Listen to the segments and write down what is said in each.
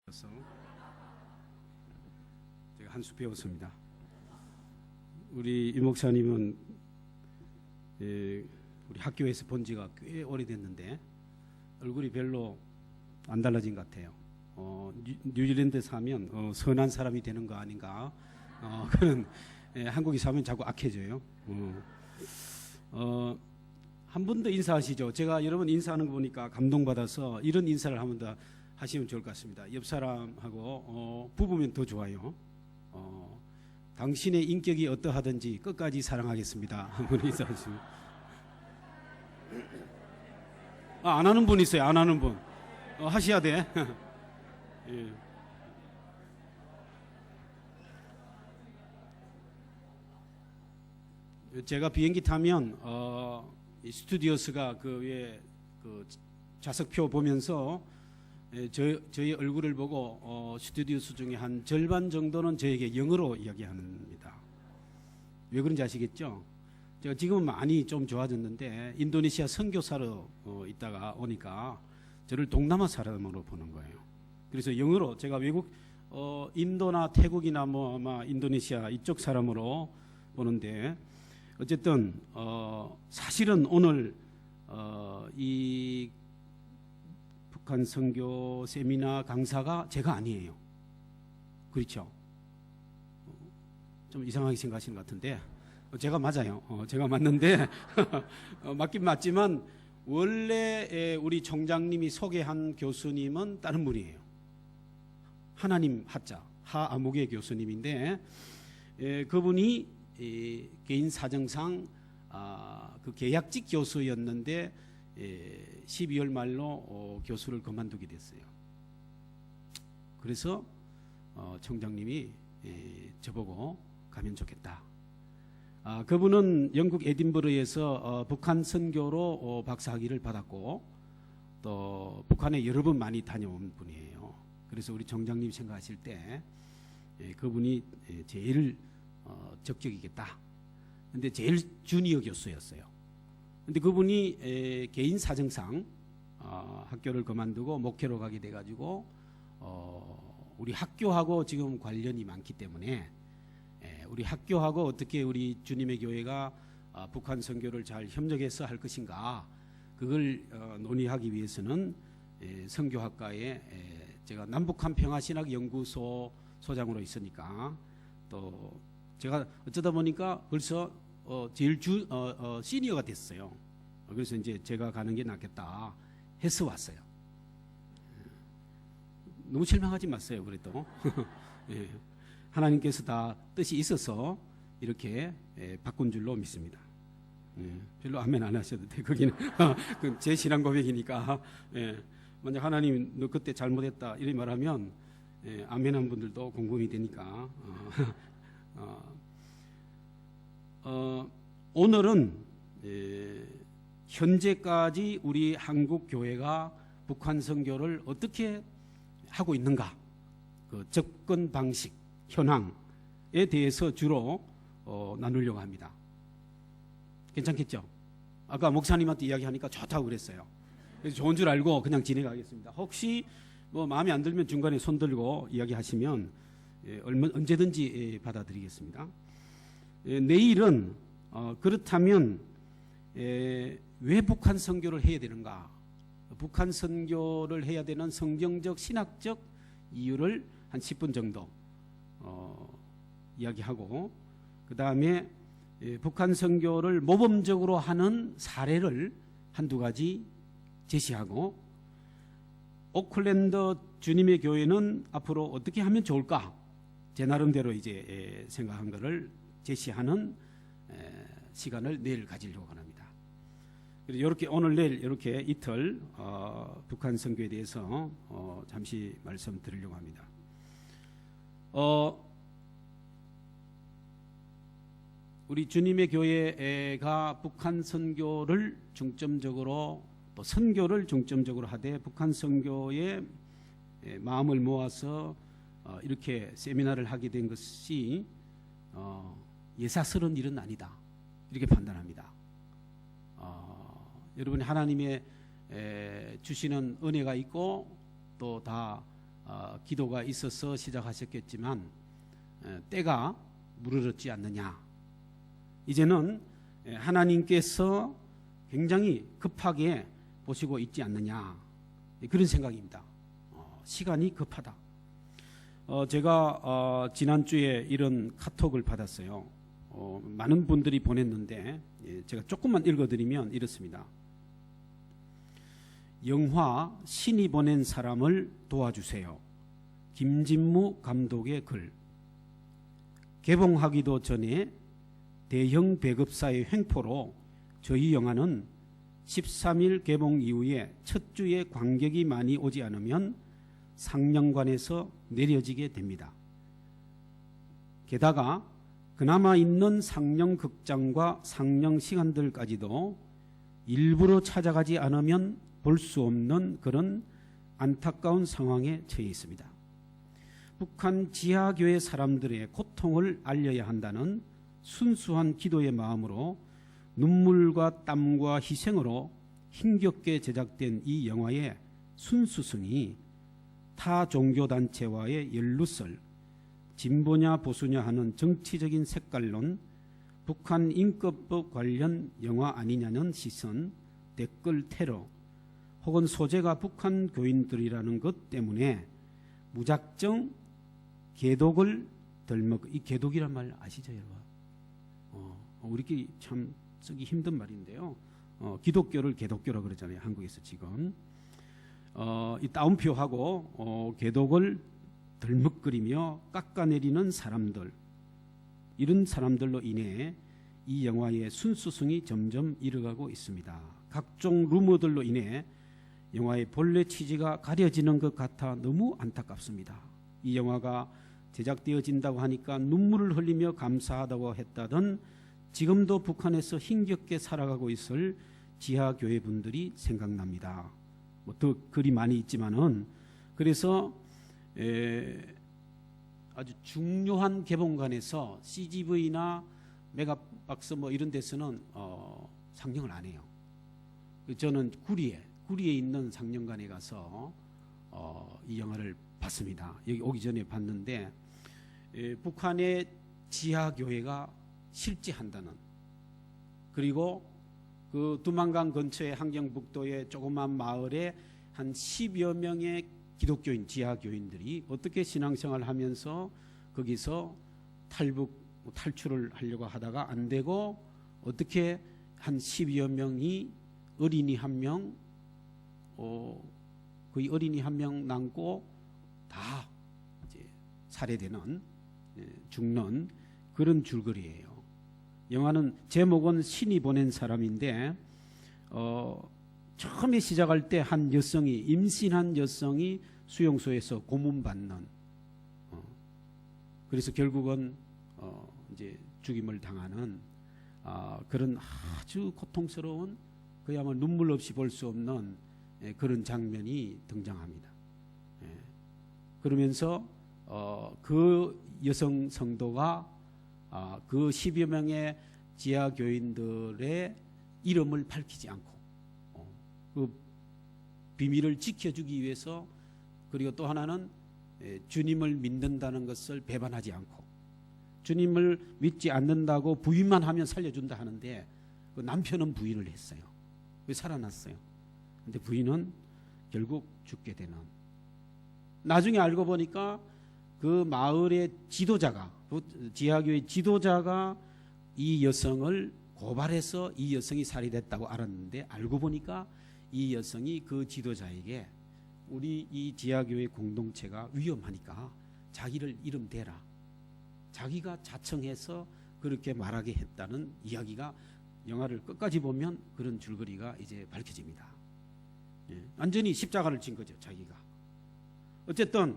그래서 제가 한 수 배웠습니다. 우리 이 목사님은 우리 학교에서 본 지가 꽤 오래됐는데 얼굴이 별로 안 달라진 것 같아요. 뉴질랜드 사면 선한 사람이 되는 거 아닌가 그런 한국에 사면 자꾸 악해져요. 한 번 더 인사하시죠. 제가 여러분 인사하는 거 보니까 감동받아서 이런 인사를 한 번 더 하시면 좋을 것 같습니다. 옆 사람하고 부부면 더 좋아요. 당신의 인격이 어떠하든지 끝까지 사랑하겠습니다. 한번 인사하시죠. 안 하는 분 있어요. 안 하는 분. 하셔야 돼. 예. 제가 비행기 타면 이 스튜디오스가 그 위에 그 좌석표 보면서 저희 얼굴을 보고 스튜디오스 중에 한 절반 정도는 저에게 영어로 이야기합니다. 왜 그런지 아시겠죠? 제가 지금은 많이 좀 좋아졌는데 인도네시아 선교사로 있다가 오니까 저를 동남아 사람으로 보는 거예요. 그래서 영어로 제가 외국 인도나 태국이나 뭐 아마 인도네시아 이쪽 사람으로 보는데 어쨌든 사실은 오늘 이 북한 선교 세미나 강사가 제가 아니에요. 그렇죠? 좀 이상하게 생각하시는 것 같은데 제가 맞아요. 제가 맞는데 맞긴 맞지만 원래 우리 총장님이 소개한 교수님은 다른 분이에요. 하나님 하자 하아무개 교수님인데 그분이 개인 사정상 그 계약직 교수였는데 12월 말로 교수를 그만두게 됐어요. 그래서 총장님이 저보고 가면 좋겠다. 그분은 영국 에딘버러에서 북한 선교로 박사학위를 받았고 또 북한에 여러 번 많이 다녀온 분이에요. 그래서 우리 총장님 생각하실 때 그분이 제일 적격이겠다. 근데 제일 주니어 교수였어요. 근데 그분이 개인 사정상 학교를 그만두고 목회로 가게 돼가지고 우리 학교하고 지금 관련이 많기 때문에 우리 학교하고 어떻게 우리 주님의 교회가 북한 선교를 잘 협력해서 할 것인가 그걸 논의하기 위해서는 선교학과에 제가 남북한 평화신학 연구소 소장으로 있으니까 또 제가 어쩌다 보니까 벌써 제일 시니어가 됐어요. 그래서 이제 제가 가는 게 낫겠다 해서 왔어요. 너무 실망하지 마세요. 그래도 예. 하나님께서 다 뜻이 있어서 이렇게 바꾼 줄로 믿습니다. 별로 아멘 안 하셔도 돼. 거기는 제 신앙 고백이니까 만약 하나님 너 그때 잘못했다 이렇게 말하면 아멘한 분들도 공감이 되니까 오늘은 현재까지 우리 한국 교회가 북한 선교를 어떻게 하고 있는가 그 접근 방식 현황에 대해서 주로 나누려고 합니다. 괜찮겠죠? 아까 목사님한테 이야기하니까 좋다고 그랬어요. 그래서 좋은 줄 알고 그냥 진행하겠습니다. 혹시 뭐 마음에 안 들면 중간에 손 들고 이야기하시면 언제든지 받아들이겠습니다. 내일은 그렇다면 왜 북한 선교를 해야 되는가? 북한 선교를 해야 되는 성경적 신학적 이유를 한 10분 정도 이야기하고 그 다음에 북한 선교를 모범적으로 하는 사례를 한두 가지 제시하고 오클랜드 주님의 교회는 앞으로 어떻게 하면 좋을까? 제 나름대로 이제 생각한 것을 제시하는 시간을 내일 가지려고 합니다. 그래서 이렇게 오늘 내일 이렇게 이틀 북한 선교에 대해서 잠시 말씀드리려고 합니다. 우리 주님의 교회가 북한 선교를 중점적으로 또 선교를 중점적으로 하되 북한 선교에 마음을 모아서 이렇게 세미나를 하게 된 것이 예사스러운 일은 아니다 이렇게 판단합니다. 여러분 하나님의 주시는 은혜가 있고 또 다 기도가 있어서 시작하셨겠지만 때가 무르렀지 않느냐. 이제는 하나님께서 굉장히 급하게 보시고 있지 않느냐, 그런 생각입니다. 시간이 급하다. 제가 지난주에 이런 카톡을 받았어요. 많은 분들이 보냈는데 제가 조금만 읽어드리면 이렇습니다. 영화 신이 보낸 사람을 도와주세요. 김진무 감독의 글. 개봉하기도 전에 대형 배급사의 횡포로 저희 영화는 13일 개봉 이후에 첫 주에 관객이 많이 오지 않으면 상영관에서 내려지게 됩니다. 게다가 그나마 있는 상영 극장과 상영 시간들까지도 일부러 찾아가지 않으면 볼 수 없는 그런 안타까운 상황에 처해 있습니다. 북한 지하교회 사람들의 고통을 알려야 한다는 순수한 기도의 마음으로 눈물과 땀과 희생으로 힘겹게 제작된 이 영화의 순수성이 타 종교단체와의 연루설, 진보냐 보수냐 하는 정치적인 색깔론, 북한 인권법 관련 영화 아니냐는 시선, 댓글 테러, 혹은 소재가 북한 교인들이라는 것 때문에 무작정 개독을 이 개독이란 말 아시죠, 여러분? 우리끼리 참 쓰기 힘든 말인데요. 기독교를 개독교라 그러잖아요, 한국에서 지금. 이 따옴표하고 개독을 덜먹거리며 깎아내리는 사람들, 이런 사람들로 인해 이 영화의 순수성이 점점 잃어가고 있습니다. 각종 루머들로 인해 영화의 본래 취지가 가려지는 것 같아 너무 안타깝습니다. 이 영화가 제작되어진다고 하니까 눈물을 흘리며 감사하다고 했다던 지금도 북한에서 힘겹게 살아가고 있을 지하교회 분들이 생각납니다. 더 글이 많이 있지만은, 그래서 아주 중요한 개봉관에서 CGV나 메가박스 뭐 이런 데서는 상영을 안 해요. 저는 구리에 있는 상영관에 가서 이 영화를 봤습니다. 여기 오기 전에 봤는데 북한의 지하교회가 실제한다는, 그리고 그 두만강 근처의 함경북도의 조그만 마을에 한 10여 명의 기독교인, 지하교인들이 어떻게 신앙생활을 하면서 거기서 탈출을 하려고 하다가 안 되고 어떻게 한 10여 명이 어린이 한 명, 거의 어린이 한 명 남고 다 이제 살해되는, 죽는 그런 줄거리예요. 영화는 제목은 신이 보낸 사람인데 처음에 시작할 때 한 여성이, 임신한 여성이 수용소에서 고문받는, 그래서 결국은 이제 죽임을 당하는 그런 아주 고통스러운, 그야말로 눈물 없이 볼 수 없는 그런 장면이 등장합니다. 그러면서 그 여성 성도가 그 10여 명의 지하 교인들의 이름을 밝히지 않고 그 비밀을 지켜주기 위해서, 그리고 또 하나는 주님을 믿는다는 것을 배반하지 않고, 주님을 믿지 않는다고 부인만 하면 살려준다 하는데 그 남편은 부인을 했어요. 왜 살아났어요? 근데 부인은 결국 죽게 되는. 나중에 알고 보니까 그 마을의 지도자가, 지하교회 지도자가 이 여성을 고발해서 이 여성이 살해됐다고 알았는데, 알고 보니까 이 여성이 그 지도자에게 우리 이 지하교회 공동체가 위험하니까 자기를 이름 대라, 자기가 자청해서 그렇게 말하게 했다는 이야기가, 영화를 끝까지 보면 그런 줄거리가 이제 밝혀집니다. 완전히 십자가를 진 거죠, 자기가. 어쨌든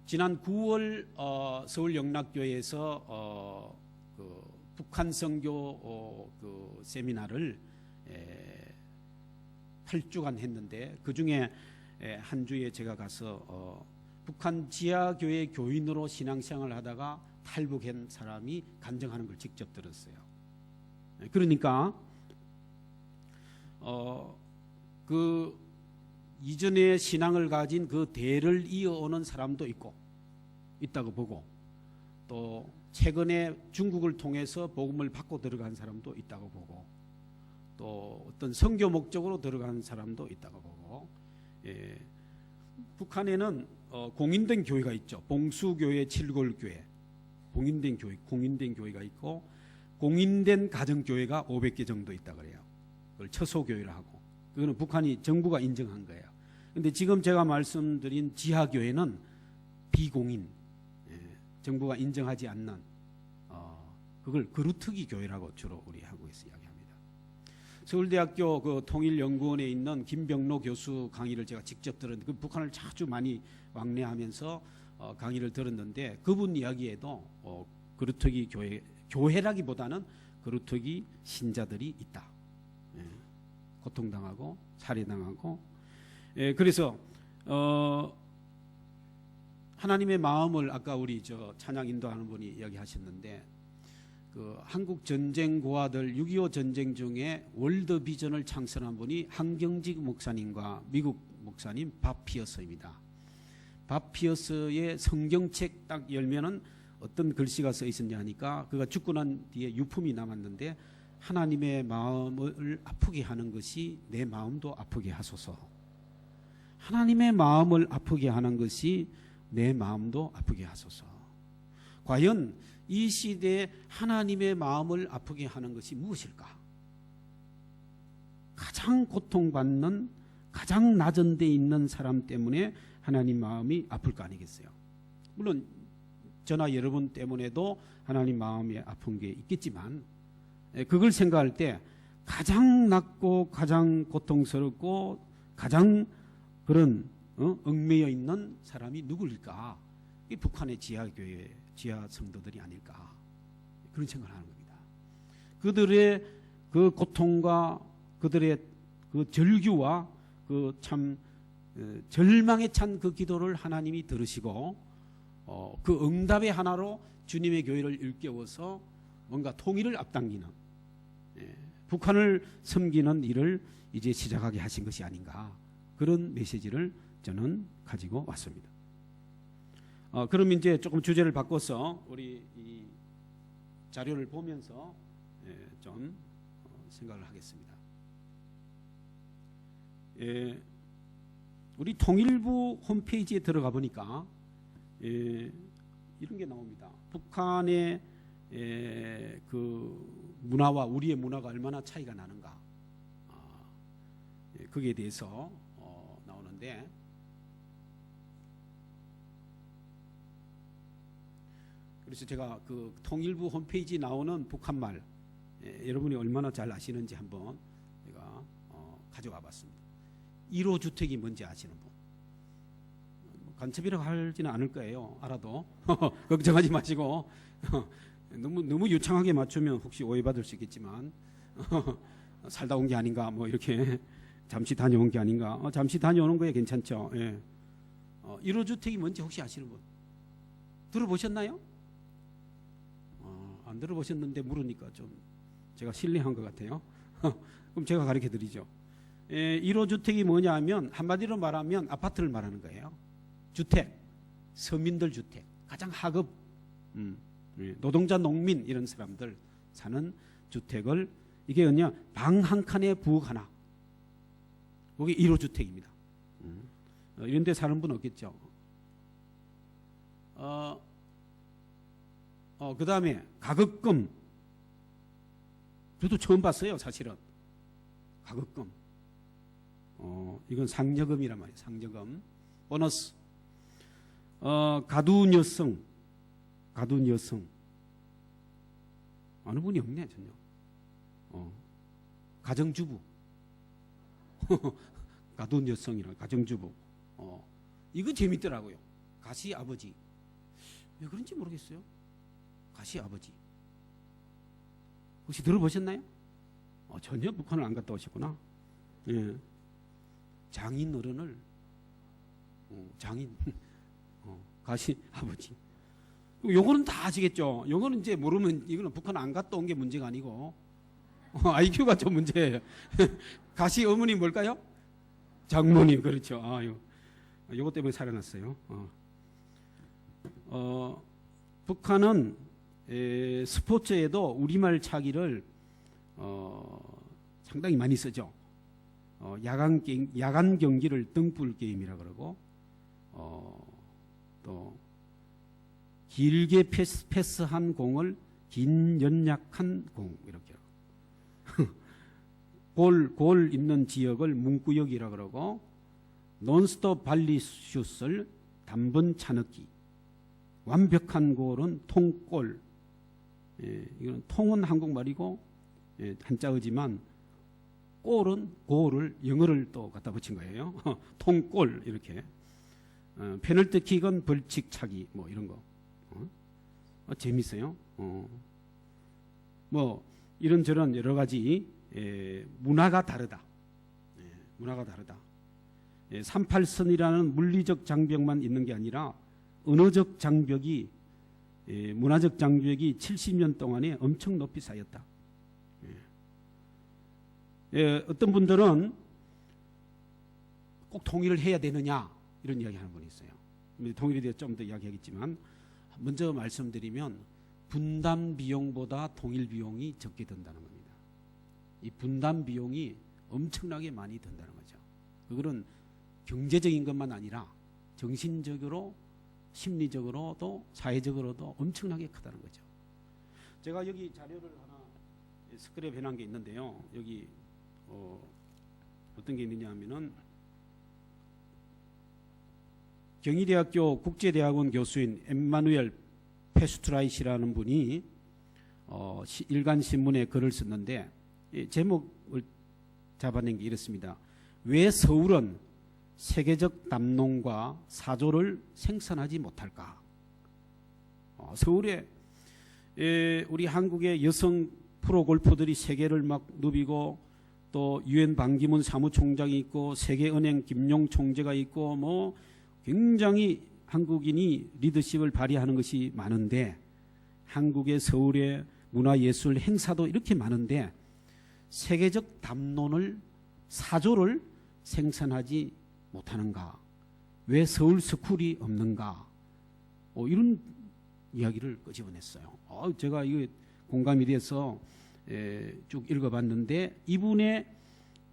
지난 9월 서울 영락교회에서 그 북한 선교 그 세미나를 8주간 했는데, 그 중에 한 주에 제가 가서 북한 지하교회 교인으로 신앙생활을 하다가 탈북한 사람이 간증하는 걸 직접 들었어요. 그러니까 그 이전에 신앙을 가진 그 대를 이어오는 사람도 있다고 보고, 또 최근에 중국을 통해서 복음을 받고 들어간 사람도 있다고 보고, 또 어떤 선교 목적으로 들어간 사람도 있다고 보고, 북한에는 공인된 교회가 있죠. 봉수교회, 칠골교회, 공인된 교회가 있고, 공인된 가정교회가 500개 정도 있다 그래요. 그걸 처소교회라 하고, 그거는 북한이 정부가 인정한 거예요. 근데 지금 제가 말씀드린 지하교회는 비공인, 정부가 인정하지 않는, 그걸 그루트기 교회라고 주로 우리 한국에서 이야기합니다. 서울대학교 그 통일연구원에 있는 김병로 교수 강의를 제가 직접 들었는데, 그 북한을 자주 많이 왕래하면서 강의를 들었는데, 그분 이야기에도 그루트기 교회라기보다는 그루트기 신자들이 있다. 고통당하고 살해당하고, 그래서 하나님의 마음을 아까 우리 찬양 인도하는 분이 이야기하셨는데, 그 한국 전쟁 고아들 6.25 전쟁 중에 월드 비전을 창설한 분이 한경직 목사님과 미국 목사님 밥 피어스입니다. 밥 피어스의 성경책 딱 열면은 어떤 글씨가 써 있었냐 하니까, 그가 죽고 난 뒤에 유품이 남았는데, 하나님의 마음을 아프게 하는 것이 내 마음도 아프게 하소서. 하나님의 마음을 아프게 하는 것이 내 마음도 아프게 하소서. 과연 이 시대에 하나님의 마음을 아프게 하는 것이 무엇일까? 가장 고통받는, 가장 낮은 데 있는 사람 때문에 하나님 마음이 아플 거 아니겠어요? 물론 저나 여러분 때문에도 하나님 마음이 아픈 게 있겠지만, 그걸 생각할 때 가장 낮고 가장 고통스럽고 가장 그런 얽매여 있는 사람이 누구일까? 이 북한의 지하교회, 지하 성도들이 아닐까? 그런 생각을 하는 겁니다. 그들의 그 고통과 그들의 그 절규와 그 참 절망에 찬 그 기도를 하나님이 들으시고, 그 응답의 하나로 주님의 교회를 일깨워서 뭔가 통일을 앞당기는, 북한을 섬기는 일을 이제 시작하게 하신 것이 아닌가, 그런 메시지를 저는 가지고 왔습니다. 그럼 이제 조금 주제를 바꿔서 우리 이 자료를 보면서 좀 생각을 하겠습니다. 우리 통일부 홈페이지에 들어가 보니까 이런 게 나옵니다. 북한의 그 문화와 우리의 문화가 얼마나 차이가 나는가, 거기에 대해서 나오는데, 그래서 제가 그 통일부 홈페이지 나오는 북한말, 여러분이 얼마나 잘 아시는지 한번 제가 가져와 봤습니다. 1호 주택이 뭔지 아시는 분? 간첩이라고 하지는 않을 거예요. 알아도 걱정하지 마시고. 너무 유창하게 맞추면 혹시 오해받을 수 있겠지만, 살다 온 게 아닌가, 뭐 이렇게 잠시 다녀온 게 아닌가. 잠시 다녀오는 거에 괜찮죠. 1호 주택이 뭔지 혹시 아시는 분? 들어보셨나요? 안 들어보셨는데 물으니까 좀 제가 실례한 것 같아요. 그럼 제가 가르쳐 드리죠. 1호 주택이 뭐냐 하면, 한마디로 말하면 아파트를 말하는 거예요. 주택, 서민들 주택, 가장 하급, 노동자, 농민 이런 사람들 사는 주택을, 이게 그냥 방 한 칸에 부엌 하나, 그게 1호 주택입니다. 이런 데 사는 분 없겠죠. 그 다음에 가급금, 저도 처음 봤어요 사실은. 가급금, 이건 상여금이란 말이에요. 상여금, 보너스, 가두녀성, 가두녀성, 어느 분이 없네 전혀. 가정주부, 가두녀성이라 가정주부. 이거 재밌더라고요. 가시 아버지, 왜 그런지 모르겠어요. 가시 아버지 혹시 들어보셨나요? 전혀 북한을 안 갔다 오셨구나. 예. 장인 어른을, 장인, 가시 아버지. 요거는 다 아시겠죠? 요거는 이제 모르면, 이거는 북한 안 갔다 온 게 문제가 아니고 IQ가 좀 문제예요. 가시 어머니 뭘까요? 장모님, 그렇죠. 요거 때문에 살아났어요. 북한은 스포츠에도 우리말 차기를 상당히 많이 쓰죠. 야간 경기를 등불 게임이라 그러고, 또 길게 패스한 공을 긴 연약한 공 이렇게 골 있는 지역을 문구역이라 그러고, 논스톱 발리슛을 단번 차넣기, 완벽한 골은 통골. 이건 통은 한국말이고 한자어지만 골을 영어를 또 갖다 붙인 거예요. 통골 이렇게. 페널티킥은 벌칙 차기 뭐 이런 거. 재밌어요. 뭐 이런저런 여러 가지 문화가 다르다. 문화가 다르다. 38선이라는 물리적 장벽만 있는 게 아니라 언어적 장벽이, 문화적 장벽이 70년 동안에 엄청 높이 쌓였다. 어떤 분들은 꼭 통일을 해야 되느냐 이런 이야기 하는 분이 있어요. 통일에 대해 좀 더 이야기하겠지만, 먼저 말씀드리면 분담 비용보다 통일 비용이 적게 든다는 겁니다. 이 분담 비용이 엄청나게 많이 든다는 거죠. 그거는 경제적인 것만 아니라 정신적으로, 심리적으로도, 사회적으로도 엄청나게 크다는 거죠. 제가 여기 자료를 하나 스크랩 해놓은 게 있는데요. 여기 어떤 게 있느냐 하면은, 경희대학교 국제대학원 교수인 엠마누엘 페스트라이시라는 분이 일간신문에 글을 썼는데, 제목을 잡아낸 게 이렇습니다. 왜 서울은 세계적 담론과 사조를 생산하지 못할까? 서울에 우리 한국의 여성 프로 골퍼들이 세계를 막 누비고, 또 유엔 반기문 사무총장이 있고, 세계은행 김용 총재가 있고, 뭐 굉장히 한국인이 리더십을 발휘하는 것이 많은데, 한국의 서울의 문화예술 행사도 이렇게 많은데 세계적 담론을, 사조를 생산하지 못하는가? 왜 서울 스쿨이 없는가? 이런 이야기를 끄집어냈어요. 제가 이거 공감이 돼서 쭉 읽어봤는데, 이분의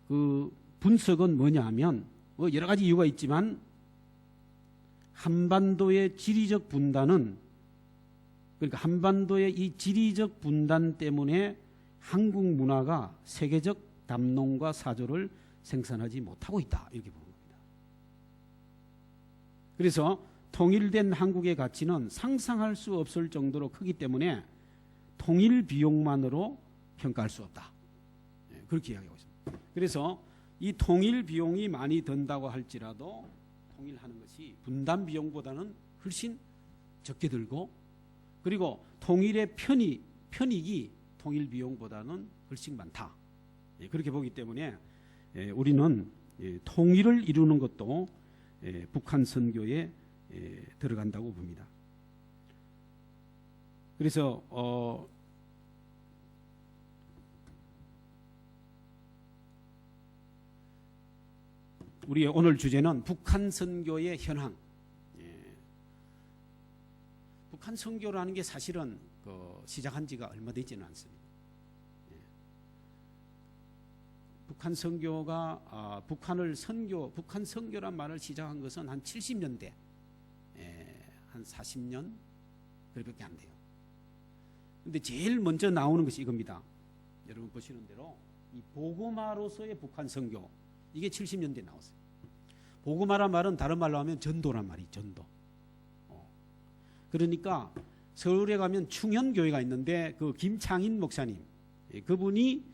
그 분석은 뭐냐 하면, 여러 가지 이유가 있지만 한반도의 지리적 분단은, 그러니까 한반도의 이 지리적 분단 때문에 한국 문화가 세계적 담론과 사조를 생산하지 못하고 있다, 이렇게 보는 겁니다. 그래서 통일된 한국의 가치는 상상할 수 없을 정도로 크기 때문에 통일 비용만으로 평가할 수 없다, 그렇게 이야기하고 있습니다. 그래서 이 통일 비용이 많이 든다고 할지라도 통일하는 것이 분담 비용보다는 훨씬 적게 들고, 그리고 통일의 편익이 통일 비용보다는 훨씬 많다, 그렇게 보기 때문에 우리는 통일을 이루는 것도 북한 선교에 들어간다고 봅니다. 그래서 우리의 오늘 주제는 북한 선교의 현황. 북한 선교라는 게 사실은 시작한 지가 얼마 되지는 않습니다. 북한 선교가 북한 선교란 말을 시작한 것은 한 70년대, 한 40년 그렇게 안 돼요. 근데 제일 먼저 나오는 것이 이겁니다. 여러분 보시는 대로 이 보고마로서의 북한 선교, 이게 70년대에 나왔어요. 보고마란 말은 다른 말로 하면 전도란 말이에요. 전도. 그러니까 서울에 가면 충현교회가 있는데, 그 김창인 목사님, 그분이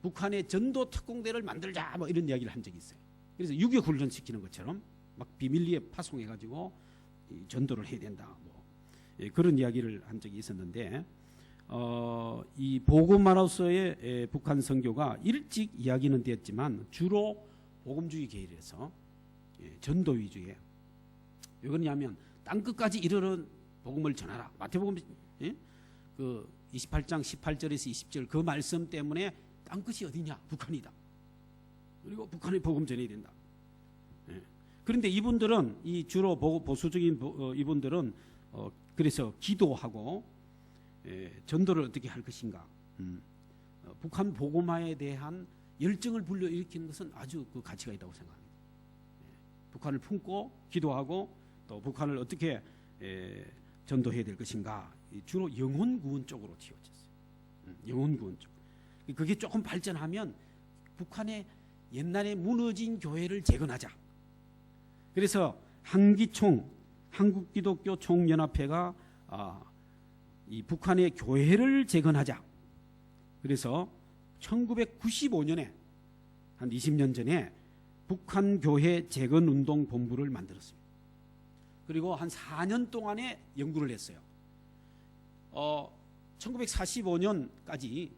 북한의 전도 특공대를 만들자 뭐 이런 이야기를 한 적이 있어요. 그래서 6.25 훈련 시키는 것처럼 막 비밀리에 파송해가지고 전도를 해야 된다, 뭐 그런 이야기를 한 적이 있었는데, 이 보고마로서의 북한 선교가 일찍 이야기는 되었지만 주로 복음주의 계열에서 전도 위주의, 왜 그러냐면 땅 끝까지 이르는 복음을 전하라, 마태복음 그 28장 18절에서 20절 그 말씀 때문에 땅 끝이 어디냐? 북한이다. 그리고 북한의 복음 전해야 된다. 그런데 이분들은 이 주로 보수적인 이분들은 그래서 기도하고 전도를 어떻게 할 것인가, 북한 복음화에 대한 열정을 불러일으키는 것은 아주 그 가치가 있다고 생각합니다. 북한을 품고 기도하고 또 북한을 어떻게 전도해야 될 것인가, 주로 영혼 구원 쪽으로 치워졌어요. 영혼 구원 쪽. 그게 조금 발전하면 북한의 옛날에 무너진 교회를 재건하자. 그래서 한기총, 한국기독교 총연합회가 이 북한의 교회를 재건하자. 그래서 1995년에 한 20년 전에 북한 교회 재건운동 본부를 만들었습니다. 그리고 한 4년 동안에 연구를 했어요. 1945년까지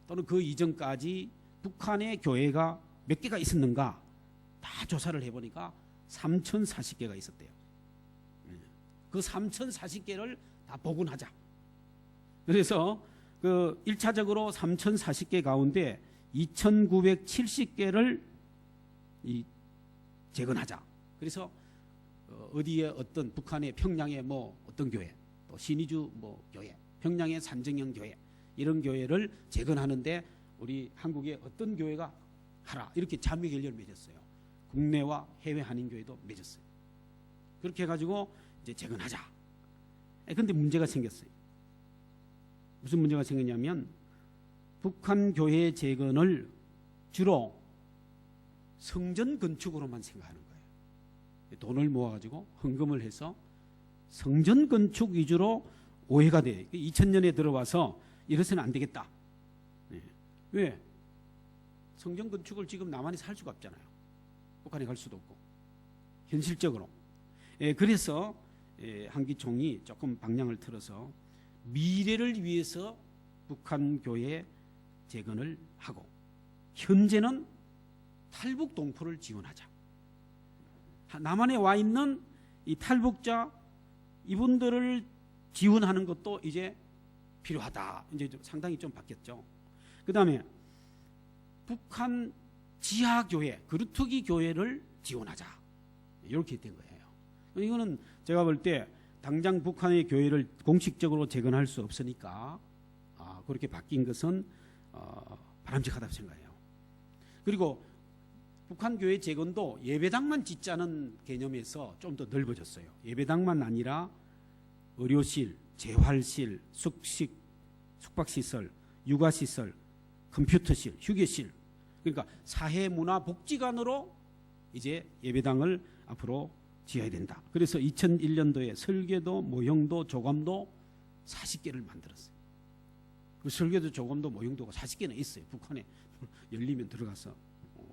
또는 그 이전까지 북한의 교회가 몇 개가 있었는가 다 조사를 해보니까 3,040개가 있었대요. 그 3,040개를 다 복원하자. 그래서 그 1차적으로 3,040개 가운데 2,970개를 재건하자. 그래서 어디에 어떤 북한의 평양의 뭐 어떤 교회, 또 신의주 뭐 교회, 평양의 산정형 교회, 이런 교회를 재건하는데 우리 한국의 어떤 교회가 하라, 이렇게 자매 결렬을 맺었어요. 국내와 해외 한인교회도 맺었어요. 그렇게 해가지고 이제 재건하자. 그런데 문제가 생겼어요. 무슨 문제가 생겼냐면 북한 교회 재건을 주로 성전 건축으로만 생각하는 거예요. 돈을 모아가지고 헌금을 해서 성전 건축 위주로 오해가 돼. 2000년에 들어와서 이래서는 안 되겠다. 왜? 성전 건축을 지금 남한에서 할 수가 없잖아요. 북한에 갈 수도 없고. 현실적으로. 그래서 한기총이 조금 방향을 틀어서 미래를 위해서 북한 교회 재건을 하고, 현재는 탈북 동포를 지원하자. 남한에 와 있는 이 탈북자 이분들을 지원하는 것도 이제 필요하다. 이제 상당히 좀 바뀌었죠. 그 다음에 북한 지하교회, 그루터기 교회를 지원하자. 이렇게 된 거예요. 이거는 제가 볼 때 당장 북한의 교회를 공식적으로 재건할 수 없으니까 그렇게 바뀐 것은 바람직하다고 생각해요. 그리고 북한 교회 재건도 예배당만 짓자는 개념에서 좀 더 넓어졌어요. 예배당만 아니라 의료실, 재활실, 숙박시설, 육아시설, 컴퓨터실, 휴게실, 그러니까 사회문화복지관으로 이제 예배당을 앞으로 지어야 된다. 그래서 2001년도에 설계도, 모형도, 조감도 40개를 만들었어요. 그 설계도, 조감도, 모형도가 40개나 있어요. 북한에 열리면 들어가서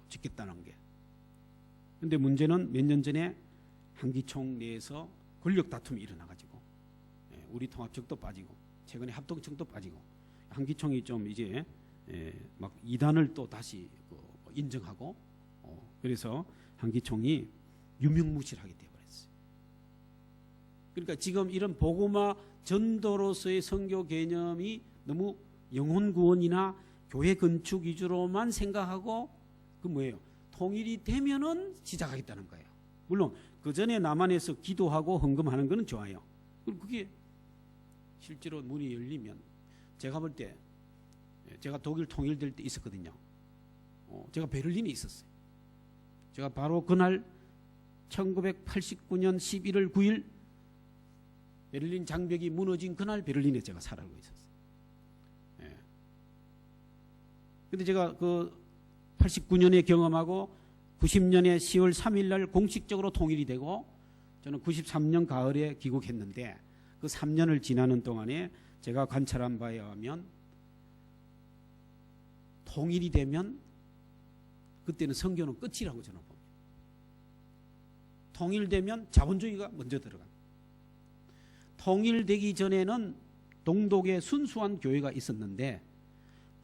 짓겠다는 게. 그런데 문제는 몇 년 전에 한기총 내에서 권력 다툼이 일어나가지고 우리 통합청도 빠지고 최근에 합동청도 빠지고 한기총이 좀 이제 막 이단을 또 다시 인정하고 그래서 한기총이 유명무실하게 되어버렸어요. 그러니까 지금 이런 복음화 전도로서의 선교 개념이 너무 영혼구원이나 교회 건축 위주로만 생각하고 그 뭐예요? 통일이 되면은 시작하겠다는 거예요. 물론 그 전에 남한에서 기도하고 헌금하는 거는 좋아요. 그리고 그게 실제로 문이 열리면 제가 볼 때 제가 독일 통일될 때 있었거든요. 제가 베를린에 있었어요. 제가 바로 그날 1989년 11월 9일 베를린 장벽이 무너진 그날 베를린에 제가 살아가고 있었어요. 근데 제가 그 89년에 경험하고 90년에 10월 3일 날 공식적으로 통일이 되고 저는 93년 가을에 귀국했는데 그 3년을 지나는 동안에 제가 관찰한 바에 의하면 통일이 되면 그때는 선교는 끝이라고 저는 봅니다. 통일되면 자본주의가 먼저 들어갑니다. 통일되기 전에는 동독에 순수한 교회가 있었는데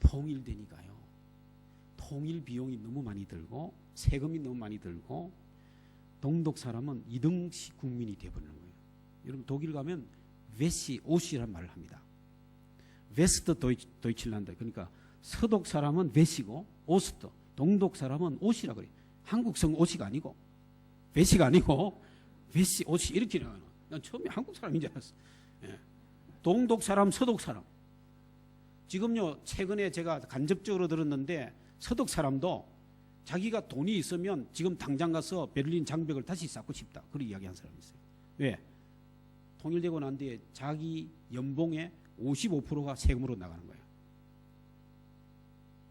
통일되니까요. 통일 비용이 너무 많이 들고 세금이 너무 많이 들고 동독 사람은 2등식 국민이 되어버리는 거예요. 여러분 독일 가면 웨시 오시란 말을 합니다. 웨스트 도이칠란드, 그러니까 서독 사람은 웨시고 오스트, 동독 사람은 오시라 그래요. 한국성 오시가 아니고 배씨가 아니고 배씨 옷이 이렇게 나가는. 난 처음에 한국 사람인 줄 알았어. 예. 동독 사람, 서독 사람. 지금요 최근에 제가 간접적으로 들었는데 서독 사람도 자기가 돈이 있으면 지금 당장 가서 베를린 장벽을 다시 쌓고 싶다. 그런 이야기한 사람이 있어요. 왜? 통일되고 난 뒤에 자기 연봉의 55%가 세금으로 나가는 거예요.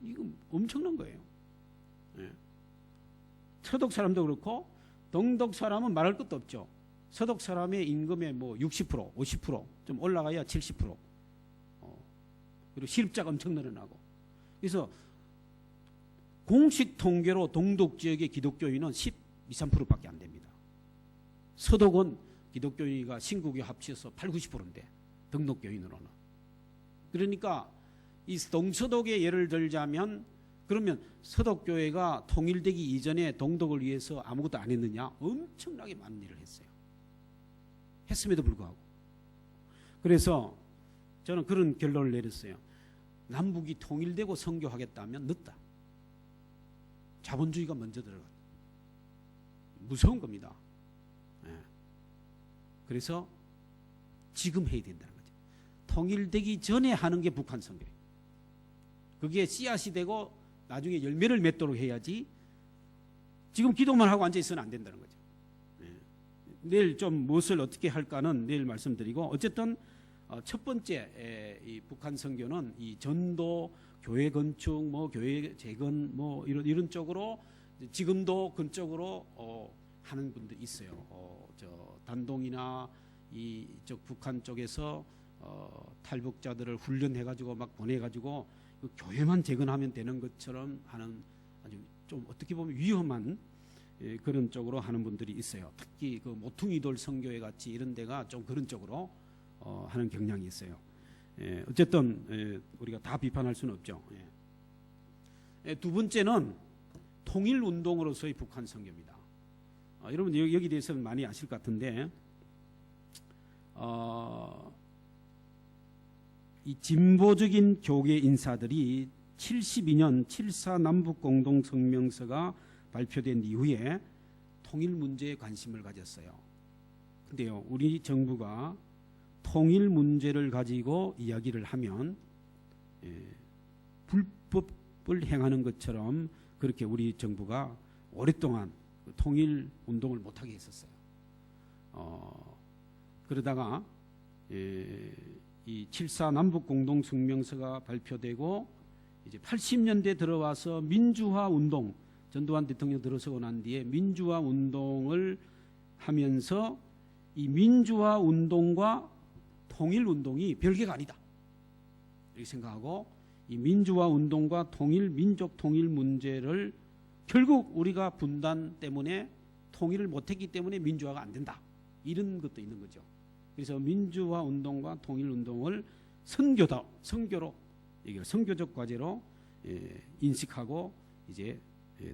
이거 엄청난 거예요. 예. 서독 사람도 그렇고 동독 사람은 말할 것도 없죠. 서독 사람의 임금의 뭐 60%, 50%좀 올라가야 70%. 그리고 실업자가 엄청 늘어나고. 그래서 공식 통계로 동독 지역의 기독교인은 12, 13%밖에 안 됩니다. 서독은 기독교인이 신구교 합쳐서 8, 90%인데 등록교인으로는. 그러니까 이 동서독의 예를 들자면 그러면 서독교회가 통일되기 이전에 동독을 위해서 아무것도 안 했느냐? 엄청나게 많은 일을 했어요. 했음에도 불구하고. 그래서 저는 그런 결론을 내렸어요. 남북이 통일되고 선교하겠다면 늦다. 자본주의가 먼저 들어가. 무서운 겁니다. 예. 그래서 지금 해야 된다는 거죠. 통일되기 전에 하는 게 북한 선교예요. 그게 씨앗이 되고 나중에 열매를 맺도록 해야지 지금 기도만 하고 앉아 있어는 안 된다는 거죠. 예. 내일 좀 무엇을 어떻게 할까는 내일 말씀드리고 어쨌든 첫 번째 이 북한 선교는 이 전도, 교회 건축, 뭐 교회 재건, 뭐 이런 쪽으로 지금도 그쪽으로 하는 분들 있어요. 저 단동이나 이쪽 북한 쪽에서 탈북자들을 훈련해가지고 막 보내가지고 그 교회만 재건하면 되는 것처럼 하는 아주 좀 어떻게 보면 위험한 그런 쪽으로 하는 분들이 있어요. 특히 그 모퉁이돌 선교회 같이 이런 데가 좀 그런 쪽으로 하는 경향이 있어요. 어쨌든 우리가 다 비판할 수는 없죠. 두 번째는 통일운동으로서의 북한 선교입니다. 여러분 여기 대해서는 많이 아실 것 같은데 이 진보적인 교계 인사들이 72년 7.4 남북공동성명서가 발표된 이후에 통일 문제에 관심을 가졌어요. 근데요, 우리 정부가 통일 문제를 가지고 이야기를 하면 불법을 행하는 것처럼 그렇게 우리 정부가 오랫동안 통일 운동을 못하게 했었어요. 그러다가 이 7.4 남북공동성명서가 발표되고 이제 80년대 들어와서 민주화 운동, 전두환 대통령 들어서고 난 뒤에 민주화 운동을 하면서 이 민주화 운동과 통일 운동이 별개가 아니다 이렇게 생각하고 이 민주화 운동과 통일 민족 통일 문제를 결국 우리가 분단 때문에 통일을 못했기 때문에 민주화가 안 된다 이런 것도 있는 거죠. 그래서 민주화 운동과 통일 운동을 선교로 선교적 과제로 인식하고 이제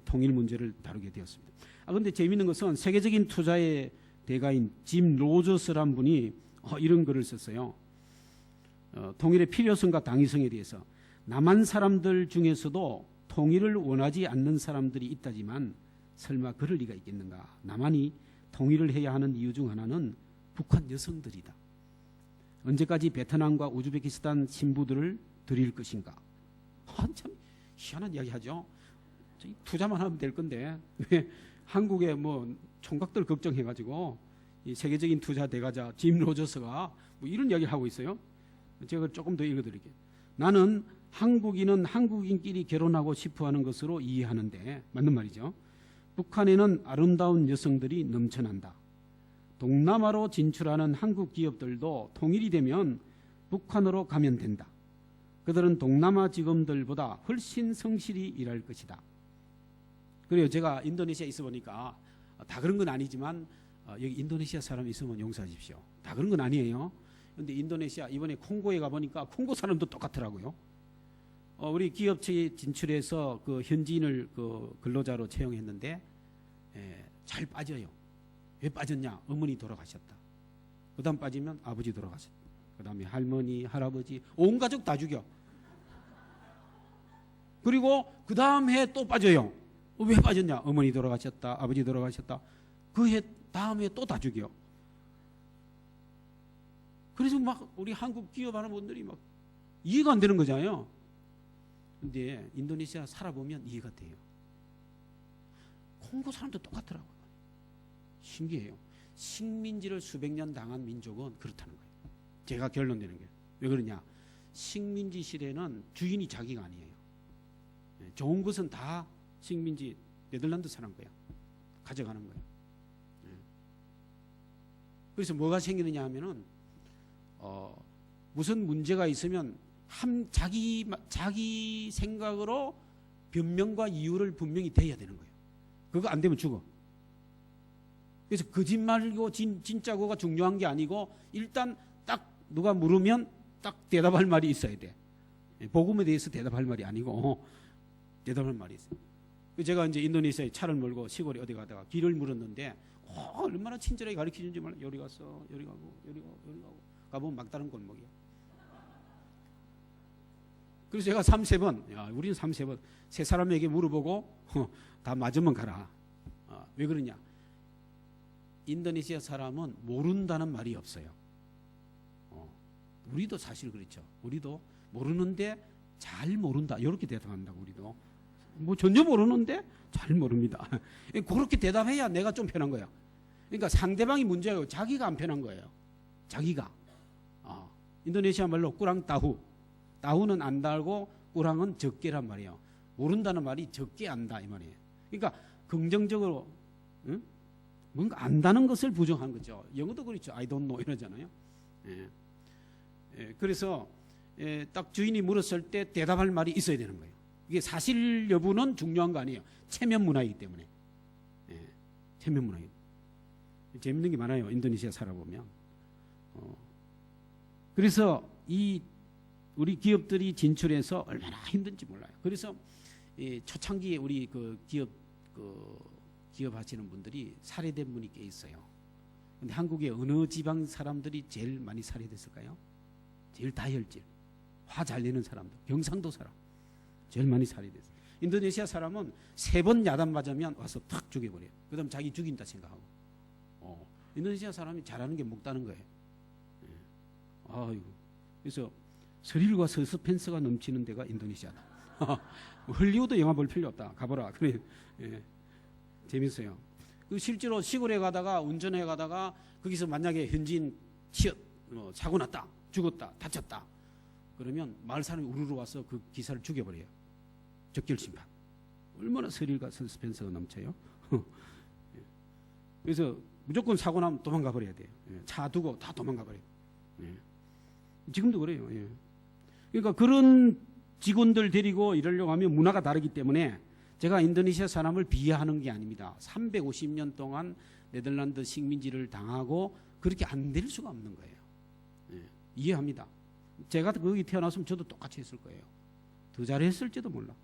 통일 문제를 다루게 되었습니다. 그런데 재미있는 것은 세계적인 투자의 대가인 짐 로저스란 분이 이런 글을 썼어요. 통일의 필요성과 당위성에 대해서 남한 사람들 중에서도 통일을 원하지 않는 사람들이 있다지만 설마 그럴 리가 있겠는가. 남한이 통일을 해야 하는 이유 중 하나는 북한 여성들이다. 언제까지 베트남과 우즈베키스탄 신부들을 드릴 것인가. 참 희한한 이야기 하죠. 투자만 하면 될 건데 왜 한국의 뭐 총각들 걱정해가지고 이 세계적인 투자 대가자 짐 로저스가 뭐 이런 이야기를 하고 있어요. 제가 조금 더 읽어드릴게요. 나는 한국인은 한국인끼리 결혼하고 싶어하는 것으로 이해하는데 맞는 말이죠. 북한에는 아름다운 여성들이 넘쳐난다. 동남아로 진출하는 한국 기업들도 통일이 되면 북한으로 가면 된다. 그들은 동남아 직원들보다 훨씬 성실히 일할 것이다. 그래요. 제가 인도네시아에 있어 보니까 다 그런 건 아니지만 여기 인도네시아 사람 있으면 용서하십시오. 다 그런 건 아니에요. 그런데 인도네시아 이번에 콩고에 가보니까 콩고 사람도 똑같더라고요. 우리 기업체에 진출해서 그 현지인을 그 근로자로 채용했는데 잘 빠져요. 왜 빠졌냐? 어머니 돌아가셨다. 그 다음 빠지면 아버지 돌아가셨다. 그 다음에 할머니, 할아버지, 온 가족 다 죽여. 그리고 그 다음 해 또 빠져요. 왜 빠졌냐? 어머니 돌아가셨다. 아버지 돌아가셨다. 그 해 다음 해 또 다 죽여. 그래서 막 우리 한국 기업하는 분들이 막 이해가 안 되는 거잖아요. 근데 인도네시아 살아보면 이해가 돼요. 콩고 사람도 똑같더라고요. 신기해요. 식민지를 수백 년 당한 민족은 그렇다는 거예요. 제가 결론 내는 게. 왜 그러냐? 식민지 시대는 주인이 자기가 아니에요. 좋은 것은 다 식민지 네덜란드 사람 거야. 가져가는 거야. 그래서 뭐가 생기느냐 하면은 무슨 문제가 있으면 자기 생각으로 변명과 이유를 분명히 대야 되는 거예요. 그거 안 되면 죽어. 그래서 거짓말이고 진짜고가 중요한 게 아니고 일단 딱 누가 물으면 딱 대답할 말이 있어야 돼. 복음에 대해서 대답할 말이 아니고 대답할 말이 있어요. 제가 이제 인도네시아에 차를 몰고 시골에 어디 가다가 길을 물었는데 얼마나 친절하게 가르치는지 몰라. 여기 갔어, 여기 가고, 여기 가고, 여기 가고. 가보면 막다른 골목이야. 그래서 제가 3-4번, 우리는 3-4번 세 사람에게 물어보고 다 맞으면 가라. 왜 그러냐? 인도네시아 사람은 모른다는 말이 없어요. 우리도 사실 그렇죠. 우리도 모르는데 잘 모른다. 이렇게 대답한다고 우리도. 뭐 전혀 모르는데 잘 모릅니다. 그렇게 대답해야 내가 좀 편한 거야. 그러니까 상대방이 문제예요. 자기가 안 편한 거예요. 자기가. 인도네시아 말로 꾸랑 따후. 따후는 안다 알고 꾸랑은 적게란 말이에요. 모른다는 말이 적게 안다 이 말이에요. 그러니까 긍정적으로 뭔가 안다는 것을 부정한 거죠. 영어도 그렇죠. I don't know 이러잖아요. 그래서 딱 주인이 물었을 때 대답할 말이 있어야 되는 거예요. 이게 사실 여부는 중요한 거 아니에요. 체면 문화이기 때문에. 체면 문화이기 때문에. 재밌는 게 많아요. 인도네시아 살아보면. 그래서 우리 기업들이 진출해서 얼마나 힘든지 몰라요. 그래서 초창기에 우리 기업 하시는 분들이 살해된 분이 꽤 있어요. 근데 한국의 어느 지방 사람들이 제일 많이 살해됐을까요? 제일 다혈질, 화 잘 내는 사람들, 경상도 사람 제일 많이 살해됐어요. 인도네시아 사람은 3번 야단 맞으면 와서 탁 죽여버려요. 그 다음 자기 죽인다 생각하고. 인도네시아 사람이 잘하는 게 먹다는 거예요. 아이고. 그래서 스릴과 서스펜스가 넘치는 데가 인도네시아다. 헐리우드 영화 볼 필요 없다. 가보라. 그래. 재밌어요. 실제로 시골에 가다가 운전해 가다가 거기서 만약에 현지인 사고 났다, 죽었다, 다쳤다. 그러면 마을 사람이 우르르 와서 그 기사를 죽여버려요. 적절 심판. 얼마나 스릴과 서스펜스가 넘쳐요. 그래서 무조건 사고 나면 도망가 버려야 돼요. 차 두고 다 도망가 버려요. 지금도 그래요. 그러니까 그런 직원들 데리고 이러려고 하면 문화가 다르기 때문에 제가 인도네시아 사람을 비하하는 게 아닙니다. 350년 동안 네덜란드 식민지를 당하고 그렇게 안 될 수가 없는 거예요. 이해합니다. 제가 거기 태어났으면 저도 똑같이 했을 거예요. 더 잘했을지도 몰라.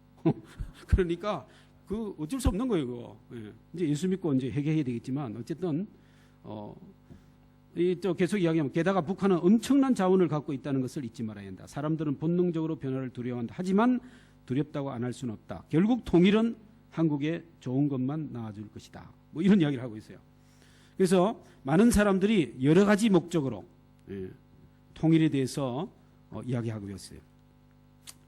그러니까 어쩔 수 없는 거예요. 그거. 이제 예수 믿고 이제 회개해야 되겠지만 어쨌든 또 계속 이야기하면 게다가 북한은 엄청난 자원을 갖고 있다는 것을 잊지 말아야 한다. 사람들은 본능적으로 변화를 두려워한다. 하지만 두렵다고 안 할 수는 없다. 결국 통일은 한국에 좋은 것만 나와줄 것이다. 뭐 이런 이야기를 하고 있어요. 그래서 많은 사람들이 여러 가지 목적으로 통일에 대해서 이야기하고 있어요.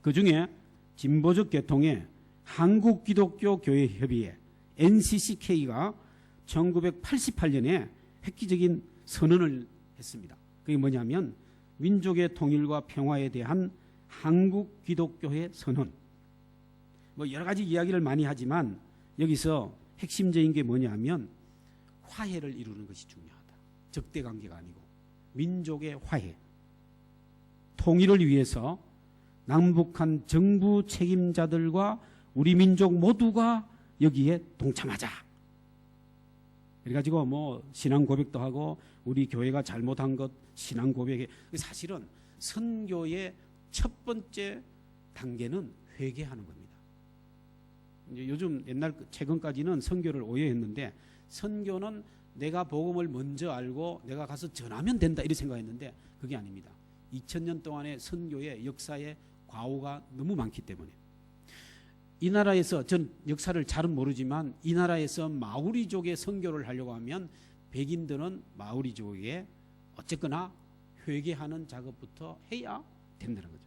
그중에 진보적 계통의 한국기독교교회협의회 NCCK가 1988년에 획기적인 선언을 했습니다. 그게 뭐냐면 민족의 통일과 평화에 대한 한국 기독교의 선언. 뭐 여러 가지 이야기를 많이 하지만 여기서 핵심적인 게 뭐냐면 화해를 이루는 것이 중요하다. 적대 관계가 아니고 민족의 화해. 통일을 위해서 남북한 정부 책임자들과 우리 민족 모두가 여기에 동참하자. 그래가지고 뭐 신앙 고백도 하고 우리 교회가 잘못한 것 신앙 고백에 사실은 선교의 첫 번째 단계는 회개하는 겁니다. 이제 요즘 최근까지는 선교를 오해했는데 선교는 내가 복음을 먼저 알고 내가 가서 전하면 된다 이렇게 생각했는데 그게 아닙니다. 2000년 동안의 선교의 역사의 과오가 너무 많기 때문에 이 나라에서 전 역사를 잘은 모르지만 이 나라에서 마오리족의 선교를 하려고 하면 백인들은 마오리족에게 어쨌거나 회개하는 작업부터 해야 된다는 거죠.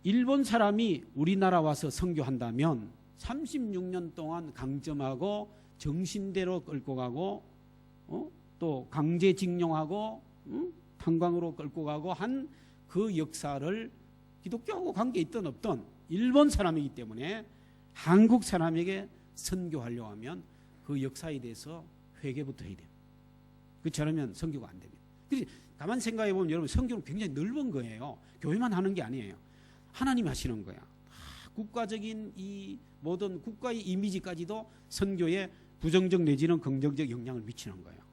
일본 사람이 우리나라 와서 선교한다면 36년 동안 강점하고 정신대로 끌고 가고 또 강제징용하고 탄광으로 끌고 가고 한 그 역사를 기독교하고 관계 있든 없든 일본 사람이기 때문에 한국 사람에게 선교하려고 하면 그 역사에 대해서 회개부터 해야 돼요. 그렇지 않으면 선교가 안 됩니다. 그래서 가만 생각해 보면 여러분 선교는 굉장히 넓은 거예요. 교회만 하는 게 아니에요. 하나님 하시는 거야. 국가적인 이 모든 국가의 이미지까지도 선교에 부정적 내지는 긍정적 영향을 미치는 거예요.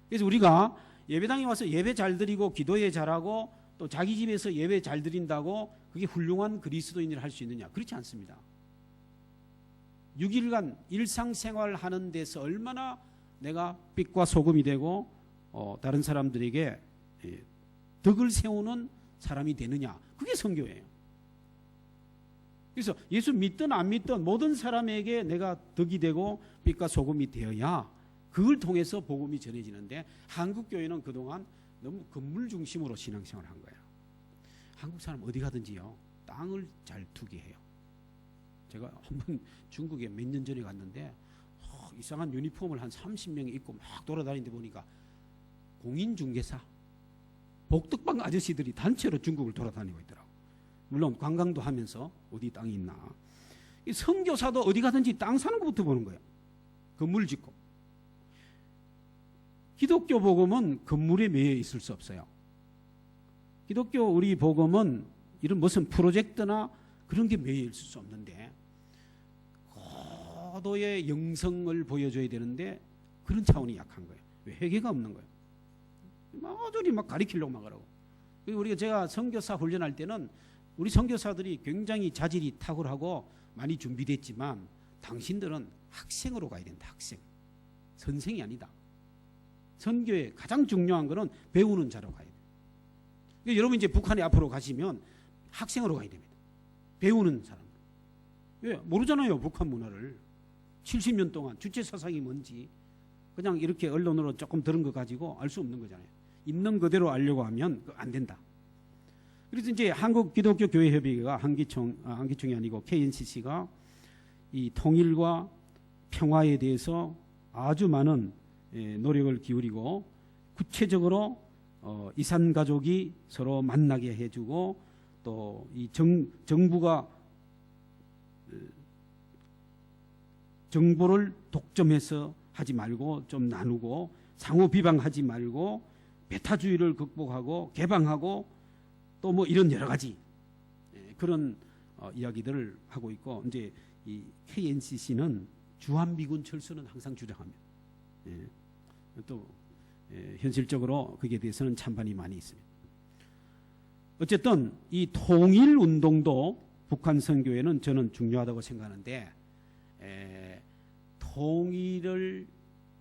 그래서 우리가 예배당에 와서 예배 잘 드리고 기도에 잘하고 또 자기 집에서 예배 잘 드린다고 그게 훌륭한 그리스도인을 할 수 있느냐? 그렇지 않습니다. 6일간 일상생활 하는 데서 얼마나 내가 빛과 소금이 되고 다른 사람들에게 덕을 세우는 사람이 되느냐? 그게 선교예요. 그래서 예수 믿든 안 믿든 모든 사람에게 내가 덕이 되고 빛과 소금이 되어야 그걸 통해서 복음이 전해지는데 한국 교회는 그동안 너무 건물 중심으로 신앙생활을 한 거예요. 한국 사람 어디 가든지요 땅을 잘 투게 해요. 제가 한번 중국에 몇 년 전에 갔는데 이상한 유니폼을 한 30명이 입고 막 돌아다니는데 보니까 공인중개사 복덕방 아저씨들이 단체로 중국을 돌아다니고 있더라고요. 물론 관광도 하면서 어디 땅이 있나. 선교사도 어디 가든지 땅 사는 것부터 보는 거예요. 건물 짓고. 기독교 복음은 건물에 매여 있을 수 없어요. 기독교 우리 복음은 이런 무슨 프로젝트나 그런 게 매여 있을 수 없는데 고도의 영성을 보여줘야 되는데 그런 차원이 약한 거예요. 왜? 회개가 없는 거예요. 마저리 막 가리키려고 막 하라고. 우리가 제가 선교사 훈련할 때는 우리 선교사들이 굉장히 자질이 탁월하고 많이 준비됐지만 당신들은 학생으로 가야 된다. 학생. 선생이 아니다. 선교의 가장 중요한 거는 배우는 자로 가야 돼요. 그러니까 여러분 이제 북한에 앞으로 가시면 학생으로 가야 됩니다. 배우는 사람. 왜? 모르잖아요. 북한 문화를. 70년 동안 주체 사상이 뭔지 그냥 이렇게 언론으로 조금 들은 거 가지고 알 수 없는 거잖아요. 있는 그대로 알려고 하면 안 된다. 그래서 이제 한국 기독교 교회 협의회가 한기총이 아니고 KNCC가 이 통일과 평화에 대해서 아주 많은 노력을 기울이고 구체적으로 이산 가족이 서로 만나게 해주고 또 이 정부가 정보를 독점해서 하지 말고 좀 나누고 상호 비방하지 말고 배타주의를 극복하고 개방하고 또 뭐 이런 여러 가지 그런 이야기들을 하고 있고 이제 이 KNCC는 주한미군 철수는 항상 주장합니다. 또 현실적으로 거기에 대해서는 찬반이 많이 있습니다. 어쨌든 이 통일운동도 북한 선교에는 저는 중요하다고 생각하는데 통일을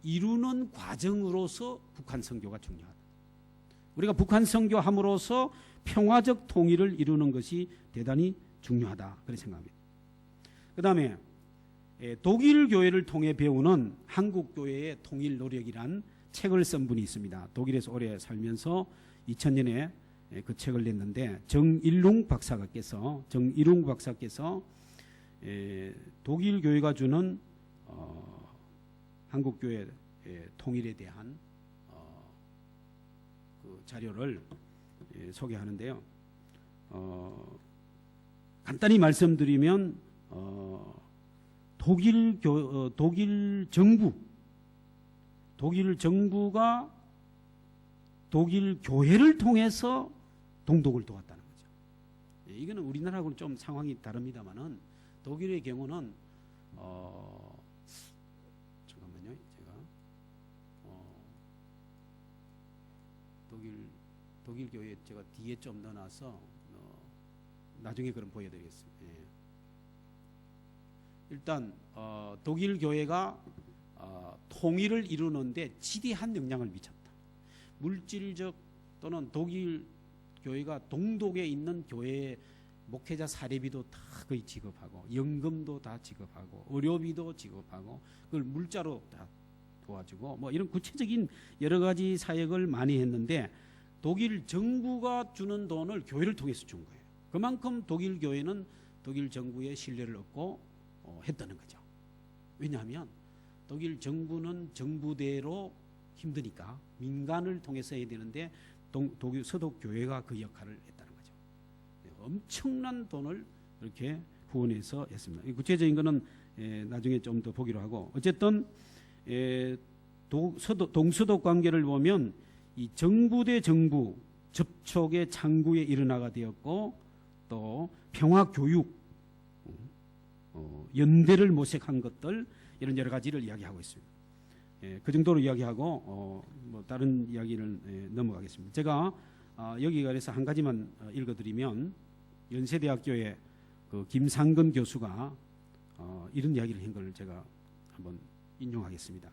이루는 과정으로서 북한 선교가 중요하다. 우리가 북한 선교함으로써 평화적 통일을 이루는 것이 대단히 중요하다. 그렇게 생각합니다. 그 다음에 독일 교회를 통해 배우는 한국 교회의 통일 노력이란 책을 쓴 분이 있습니다. 독일에서 오래 살면서 2000년에 그 책을 냈는데 정일웅 박사께서 독일 교회가 주는 한국 교회 통일에 대한 그 자료를 소개하는데요. 간단히 말씀드리면 독일 정부가 독일 교회를 통해서 동독을 도왔다는 거죠. 이거는 우리나라하고는 좀 상황이 다릅니다만은 독일의 경우는 잠깐만요. 제가 독일 교회 제가 뒤에 좀 넣어놔서 나중에 그럼 보여드리겠습니다. 예. 일단 독일 교회가 통일을 이루는데 지대한 영향을 미쳤다. 물질적 또는 독일 교회가 동독에 있는 교회에 목회자 사례비도 다 거의 지급하고 연금도 다 지급하고 의료비도 지급하고 그걸 물자로 다 도와주고 뭐 이런 구체적인 여러 가지 사역을 많이 했는데 독일 정부가 주는 돈을 교회를 통해서 준 거예요. 그만큼 독일 교회는 독일 정부의 신뢰를 얻고 했다는 거죠. 왜냐하면 독일 정부는 정부대로 힘드니까 민간을 통해서 해야 되는데 독일 서독 교회가 그 역할을 했다는 거죠. 엄청난 돈을 이렇게 후원해서 했습니다. 구체적인 거는 나중에 좀 더 보기로 하고 어쨌든 동서독 관계를 보면 이 정부 대 정부 접촉의 창구에 일어나가 되었고 또 평화교육 연대를 모색한 것들 이런 여러 가지를 이야기하고 있습니다. 그 정도로 이야기하고 뭐 다른 이야기를 넘어가겠습니다. 제가 여기 관해서 한 가지만 읽어드리면 연세대학교의 그 김상근 교수가 이런 이야기를 한 걸 제가 한번 인용하겠습니다.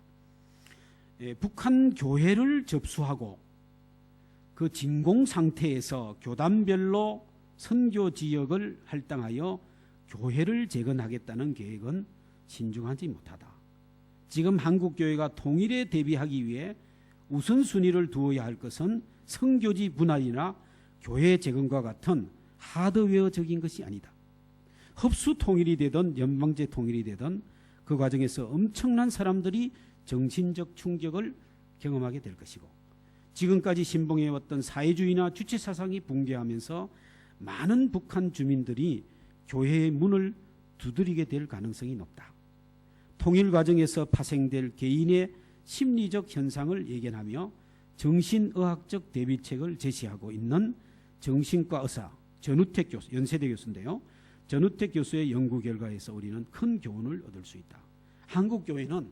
북한 교회를 접수하고 그 진공 상태에서 교단별로 선교 지역을 할당하여 교회를 재건하겠다는 계획은 신중하지 못하다. 지금 한국 교회가 통일에 대비하기 위해 우선순위를 두어야 할 것은 선교지 분할이나 교회 재건과 같은 하드웨어적인 것이 아니다. 흡수 통일이 되든 연방제 통일이 되든 그 과정에서 엄청난 사람들이 정신적 충격을 경험하게 될 것이고 지금까지 신봉해왔던 사회주의나 주체사상이 붕괴하면서 많은 북한 주민들이 교회의 문을 두드리게 될 가능성이 높다. 통일 과정에서 파생될 개인의 심리적 현상을 예견하며 정신의학적 대비책을 제시하고 있는 정신과 의사 전우택 교수, 연세대 교수인데요. 전우택 교수의 연구 결과에서 우리는 큰 교훈을 얻을 수 있다. 한국 교회는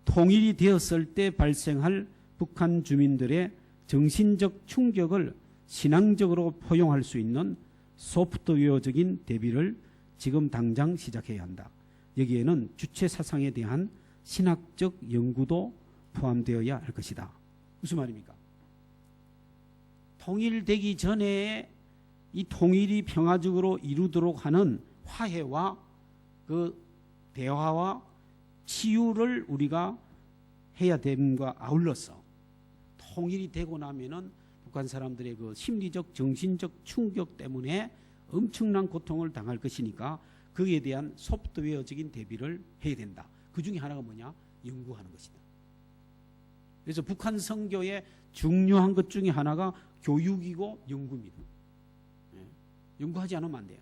통일이 되었을 때 발생할 북한 주민들의 정신적 충격을 신앙적으로 포용할 수 있는 소프트웨어적인 대비를 지금 당장 시작해야 한다. 여기에는 주체 사상에 대한 신학적 연구도 포함되어야 할 것이다. 무슨 말입니까? 통일되기 전에 이 통일이 평화적으로 이루도록 하는 화해와 그 대화와 치유를 우리가 해야 됨과 아울러서 통일이 되고 나면은 북한 사람들의 그 심리적 정신적 충격 때문에 엄청난 고통을 당할 것이니까 거기에 대한 소프트웨어적인 대비를 해야 된다. 그 중에 하나가 뭐냐? 연구하는 것이다. 그래서 북한 선교의 중요한 것 중에 하나가 교육이고 연구입니다. 연구하지 않으면 안 돼요.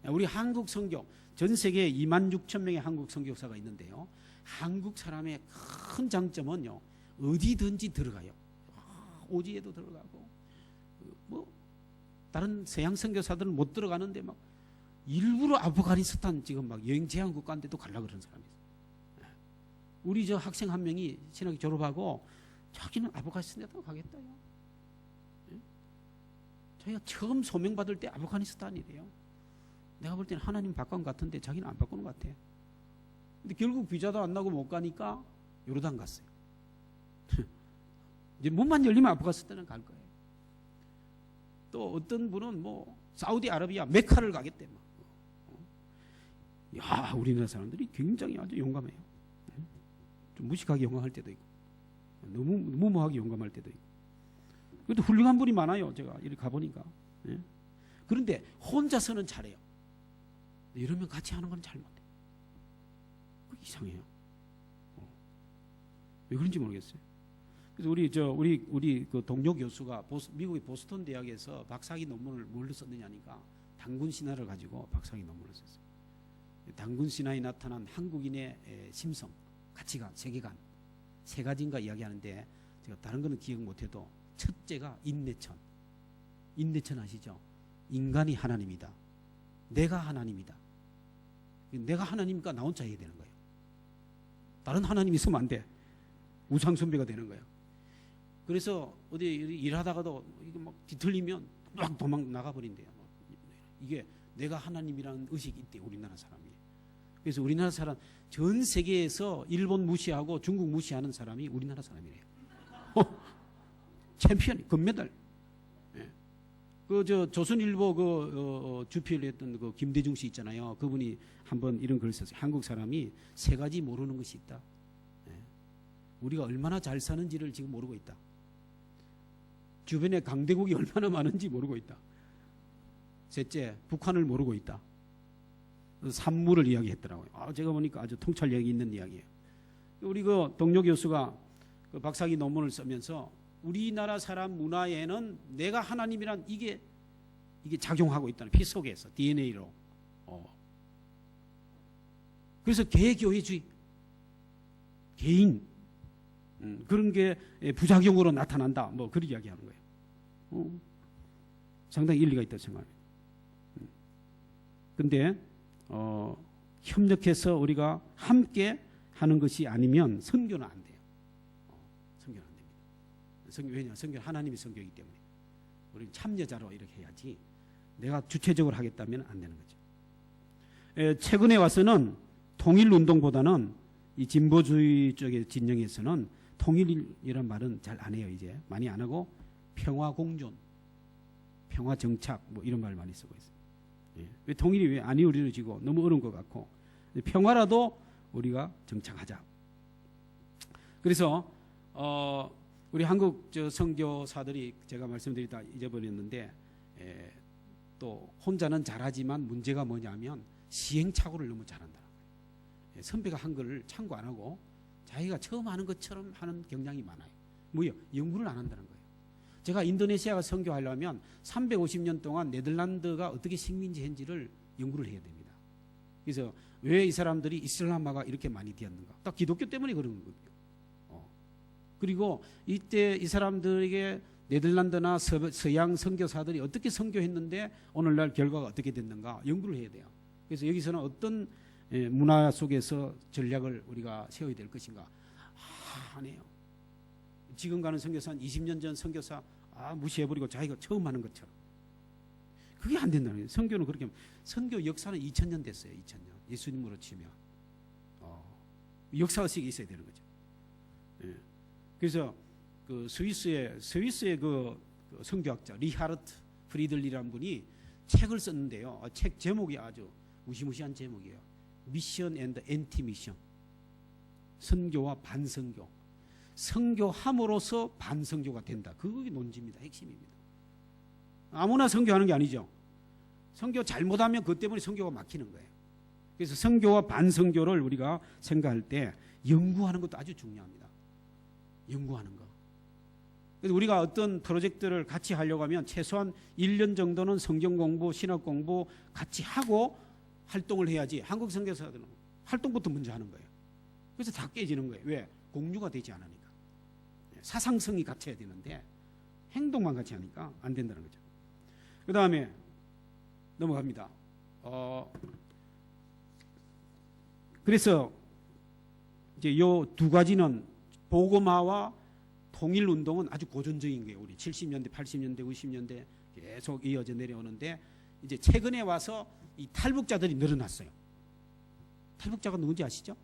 우리 한국 선교, 전 세계에 26,000명의 한국 선교사가 있는데요. 한국 사람의 큰 장점은요, 어디든지 들어가요. 오지에도 들어가고, 뭐 다른 서양 선교사들은 못 들어가는데 막 일부러 아프가니스탄 지금 막 여행 제한 국가인데도 가려고 그러는 사람이 있어요. 우리 저 학생 한 명이 신학교 졸업하고 자기는 아프가니스탄에도 가겠다요. 자기가 처음 소명받을 때 아프가니스탄이래요. 내가 볼 때는 하나님 바꾼 것 같은데 자기는 안 바꾸는 것 같아. 근데 결국 비자도 안 나고 못 가니까 요르단 갔어요. 이제 문만 열리면 아프가니스탄은 갈 거예요. 또 어떤 분은 뭐 사우디아라비아 메카를 가겠대. 막. 야, 우리나라 사람들이 굉장히 아주 용감해요. 좀 무식하게 용감할 때도 있고, 너무 무모하게 용감할 때도 있고. 그래도 훌륭한 분이 많아요. 제가 이렇게 가보니까. 예? 그런데 혼자서는 잘해요. 이러면 같이 하는 건 잘 못해. 이상해요. 왜 그런지 모르겠어요. 그래서 우리 그 동료 교수가 미국의 보스턴 대학에서 박사학위 논문을 뭘로 썼느냐니까 단군 신화를 가지고 박사학위 논문을 썼어요. 단군 신화에 나타난 한국인의 심성, 가치관, 세계관 세 가지인가 이야기하는데 제가 다른 거는 기억 못해도 첫째가 인내천. 인내천 아시죠? 인간이 하나님이다. 내가 하나님이다. 내가 하나님이니까 나 혼자 해야 되는 거예요. 다른 하나님이 있으면 안 돼. 우상숭배가 되는 거예요. 그래서 어디 일하다가도 이게 막 뒤틀리면 막 도망 나가버린대요. 이게 내가 하나님이라는 의식이 있대, 우리나라 사람이. 그래서 우리나라 사람, 전 세계에서 일본 무시하고 중국 무시하는 사람이 우리나라 사람이래요. 챔피언, 금메달. 예. 조선일보 주필 했던 그 김대중 씨 있잖아요. 그분이 한번 이런 글을 썼어요. 한국 사람이 세 가지 모르는 것이 있다. 예. 우리가 얼마나 잘 사는지를 지금 모르고 있다. 주변에 강대국이 얼마나 많은지 모르고 있다. 셋째, 북한을 모르고 있다. 산물을 이야기했더라고요. 제가 보니까 아주 통찰력이 있는 이야기예요. 우리 그 동료 교수가 그 박사학위 논문을 쓰면서 우리나라 사람 문화에는 내가 하나님이란 이게 작용하고 있다는, 피 속에서 DNA로. 그래서 개교회주의, 개인 그런 게 부작용으로 나타난다. 뭐 그런 이야기하는 거예요. 상당히 일리가 있다고 생각합니다. 근데 협력해서 우리가 함께 하는 것이 아니면 선교는 안 돼요. 선교는 안 됩니다. 왜냐? 선교는 하나님의 선교이기 때문에 우리는 참여자로 이렇게 해야지, 내가 주체적으로 하겠다면 안 되는 거죠. 최근에 와서는 통일운동보다는 이 진보주의 쪽의 진영에서는 통일이란 말은 잘 안 해요. 이제 많이 안 하고 평화공존, 평화정착 뭐 이런 말을 많이 쓰고 있어요. 왜 통일이 왜 안 이루어지고 너무 어려운 것 같고, 평화라도 우리가 정착하자. 그래서 우리 한국 선교사들이 제가 말씀드리다 잊어버렸는데, 또 혼자는 잘하지만 문제가 뭐냐면 시행착오를 너무 잘한다는 거예요. 선배가 한 거를 참고 안 하고 자기가 처음 하는 것처럼 하는 경향이 많아요. 뭐요? 연구를 안 한다는 거예요. 제가 인도네시아가 선교하려면 350년 동안 네덜란드가 어떻게 식민지했는지를 연구를 해야 됩니다. 그래서 왜 이 사람들이 이슬람화가 이렇게 많이 되었는가? 딱 기독교 때문에 그런 거예요. 그리고 이때 이 사람들에게 네덜란드나 서양 선교사들이 어떻게 선교했는데 오늘날 결과가 어떻게 됐는가 연구를 해야 돼요. 그래서 여기서는 어떤 문화 속에서 전략을 우리가 세워야 될 것인가 하네요. 지금 가는 선교사는 20년 전 선교사 무시해버리고 자기가 처음 하는 것처럼. 그게 안 된다는 거예요. 선교는 그렇게, 선교 역사는 2000년 됐어요. 2000년. 예수님으로 치면. 역사의식이 있어야 되는 거죠. 그래서 그 스위스의 그 선교학자 리하르트 프리들리라는 분이 책을 썼는데요. 책 제목이 아주 무시무시한 제목이에요. 미션 앤드 앤티 미션. 선교와 반선교. 선교함으로써 반선교가 된다. 그게 논지입니다. 핵심입니다. 아무나 선교하는 게 아니죠. 선교 잘못하면 그것 때문에 선교가 막히는 거예요. 그래서 선교와 반선교를 우리가 생각할 때 연구하는 것도 아주 중요합니다. 연구하는 거. 그래서 우리가 어떤 프로젝트를 같이 하려고 하면 최소한 1년 정도는 성경 공부, 신학 공부 같이 하고 활동을 해야지. 한국 선교사들은 활동부터 먼저 하는 거예요. 그래서 다 깨지는 거예요. 왜? 공유가 되지 않으니까. 사상성이 같아야 되는데 행동만 같이 하니까 안 된다는 거죠. 그 다음에 넘어갑니다. 그래서 이제 요 두 가지는 복음화와 통일운동은 아주 고전적인 거예요. 우리 70년대, 80년대, 90년대 계속 이어져 내려오는데 이제 최근에 와서 이 탈북자들이 늘어났어요. 탈북자가 누군지 아시죠?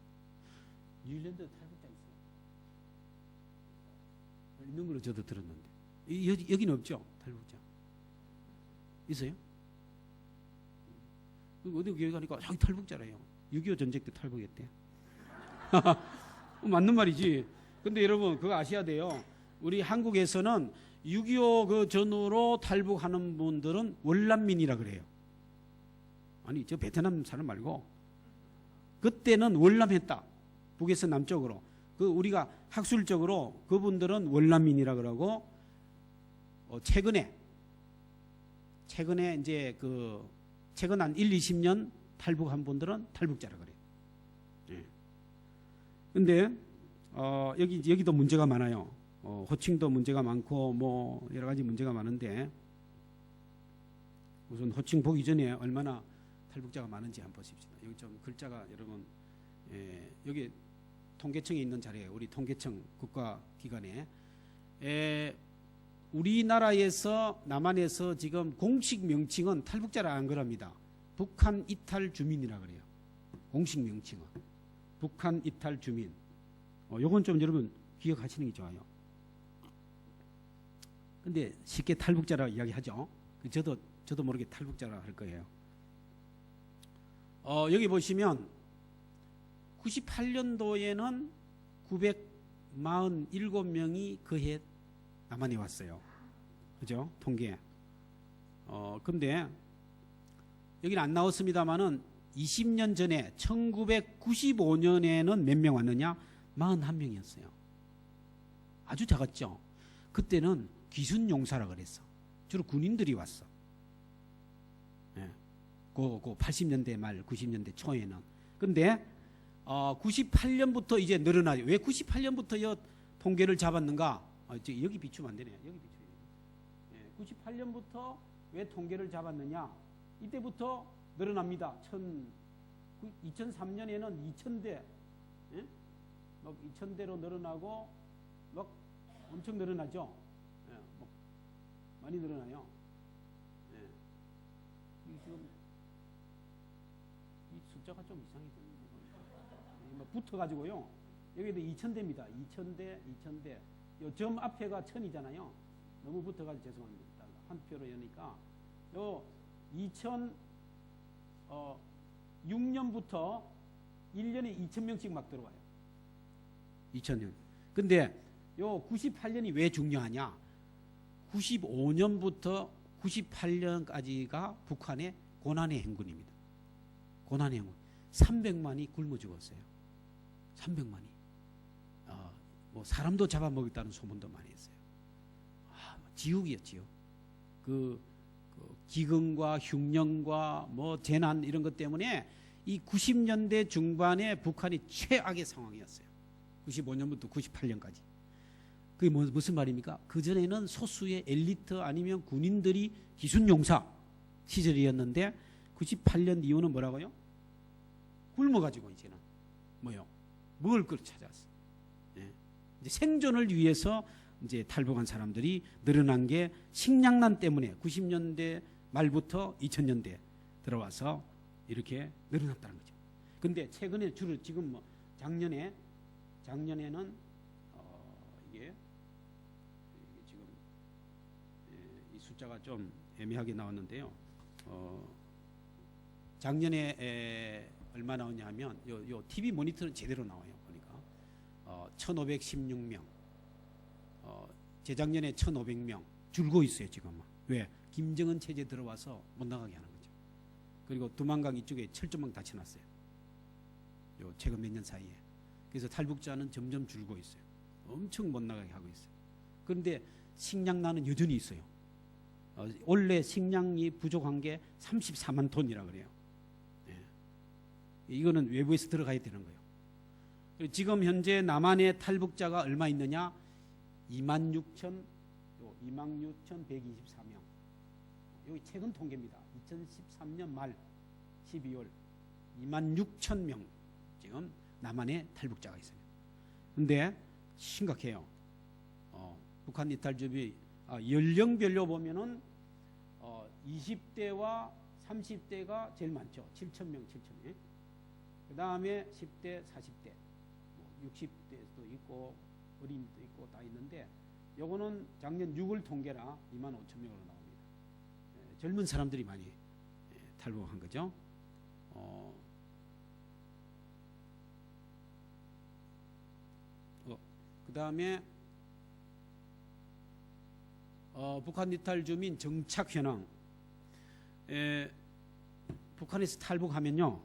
뉴질랜드 탈북자 있어요. 있는 걸로 저도 들었는데 여기는 없죠? 탈북자 있어요? 어디 교회 가니까 자기 탈북자래요. 6.25 전쟁 때 탈북했대. 맞는 말이지. 근데 여러분 그거 아셔야 돼요. 우리 한국에서는 6.25 그 전후로 탈북하는 분들은 월남민이라 그래요. 아니 저 베트남 사람 말고 그때는 월남했다. 북에서 남쪽으로. 그 우리가 학술적으로 그분들은 월남민이라 그러고 최근에 이제 그 최근 한 1-20년 탈북한 분들은 탈북자라 그래요. 예. 근데 여기도 문제가 많아요. 호칭도 문제가 많고 뭐 여러 가지 문제가 많은데 우선 호칭 보기 전에 얼마나 탈북자가 많은지 한번 보십시다. 여기 좀 글자가 여러분 여기 통계청에 있는 자리예요. 우리 통계청 국가기관에 우리나라에서 남한에서 지금 공식 명칭은 탈북자라 안 그럽니다. 북한 이탈 주민이라 그래요. 공식 명칭은 북한 이탈 주민. 요건 좀 여러분 기억하시는 게 좋아요. 근데 쉽게 탈북자라고 이야기하죠. 저도 모르게 탈북자라 할 거예요. 여기 보시면 98년도에는 947명이 그 해 남한에 왔어요. 그죠? 통계. 근데 여기는 안 나왔습니다만은 20년 전에 1995년에는 몇 명 왔느냐? 41명이었어요. 아주 작았죠. 그때는 귀순용사라 그랬어. 주로 군인들이 왔어. 예. 그 80년대 말 90년대 초에는. 근데 98년부터 이제 늘어나죠. 왜 98년부터 통계를 잡았는가? 여기 비추면 안 되네요. 여기 비추면. 예. 98년부터 왜 통계를 잡았느냐? 이때부터 늘어납니다. 2003년에는 2,000대, 예? 막 2,000대로 늘어나고 막 엄청 늘어나죠. 예, 막 많이 늘어나요. 예. 지금 이 숫자가 좀 이상해 막 붙어가지고요. 여기도 2,000대입니다. 2,000대, 2,000대. 요 점 앞에가 1,000이잖아요. 너무 붙어가지고 죄송합니다. 한 표로 여니까 요 2006년부터 1년에 2,000명씩 막 들어와요. 2000년. 근데 요 98년이 왜 중요하냐? 95년부터 98년까지가 북한의 고난의 행군입니다. 고난의 행군. 300만이 굶어 죽었어요. 300만이. 뭐 사람도 잡아먹었다는 소문도 많이 했어요. 지옥이었 지옥. 기근과 흉년과 뭐 재난 이런 것 때문에 이 90년대 중반에 북한이 최악의 상황이었어요. 95년부터 98년까지. 그게 무슨 말입니까? 그전에는 소수의 엘리트 아니면 군인들이 기순용사 시절이었는데 98년 이후는 뭐라고요? 굶어가지고 이제는 뭐요? 먹을 걸 찾아왔어. 예. 이제 생존을 위해서 이제 탈북한 사람들이 늘어난 게 식량난 때문에 90년대 말부터 2000년대 들어와서 이렇게 늘어났다는 거죠. 근데 최근에 주로 지금 뭐 작년에는 이게 지금 이 숫자가 좀 애매하게 나왔는데요. 작년에 얼마 나오냐 하면 요 TV 모니터는 제대로 나와요. 보니까 1516명. 재작년에 1500명 줄고 있어요. 지금. 왜? 김정은 체제 들어와서 못 나가게 하는 거죠. 그리고 두만강 이쪽에 철조망 닫혀놨어요. 요 최근 몇 년 사이에. 그래서 탈북자는 점점 줄고 있어요. 엄청 못 나가게 하고 있어요. 그런데 식량난은 여전히 있어요. 원래 식량이 부족한 게 34만 톤이라 그래요. 예. 이거는 외부에서 들어가야 되는 거예요. 지금 현재 남한의 탈북자가 얼마 있느냐? 26,124명. 여기 최근 통계입니다. 2013년 말 12월 26,000명 지금 남한에 탈북자가 있어요. 근데 심각해요. 북한 이탈주의 연령별로 보면은 20대와 30대가 제일 많죠. 7,000명, 7,000명. 그 다음에 10대, 40대, 뭐 60대도 있고 어린이도 있고 다 있는데 요거는 작년 6월 통계라 25,000명으로 나옵니다. 젊은 사람들이 많이 탈북한 거죠. 그 다음에 북한 이탈 주민 정착 현황. 북한에서 탈북하면요,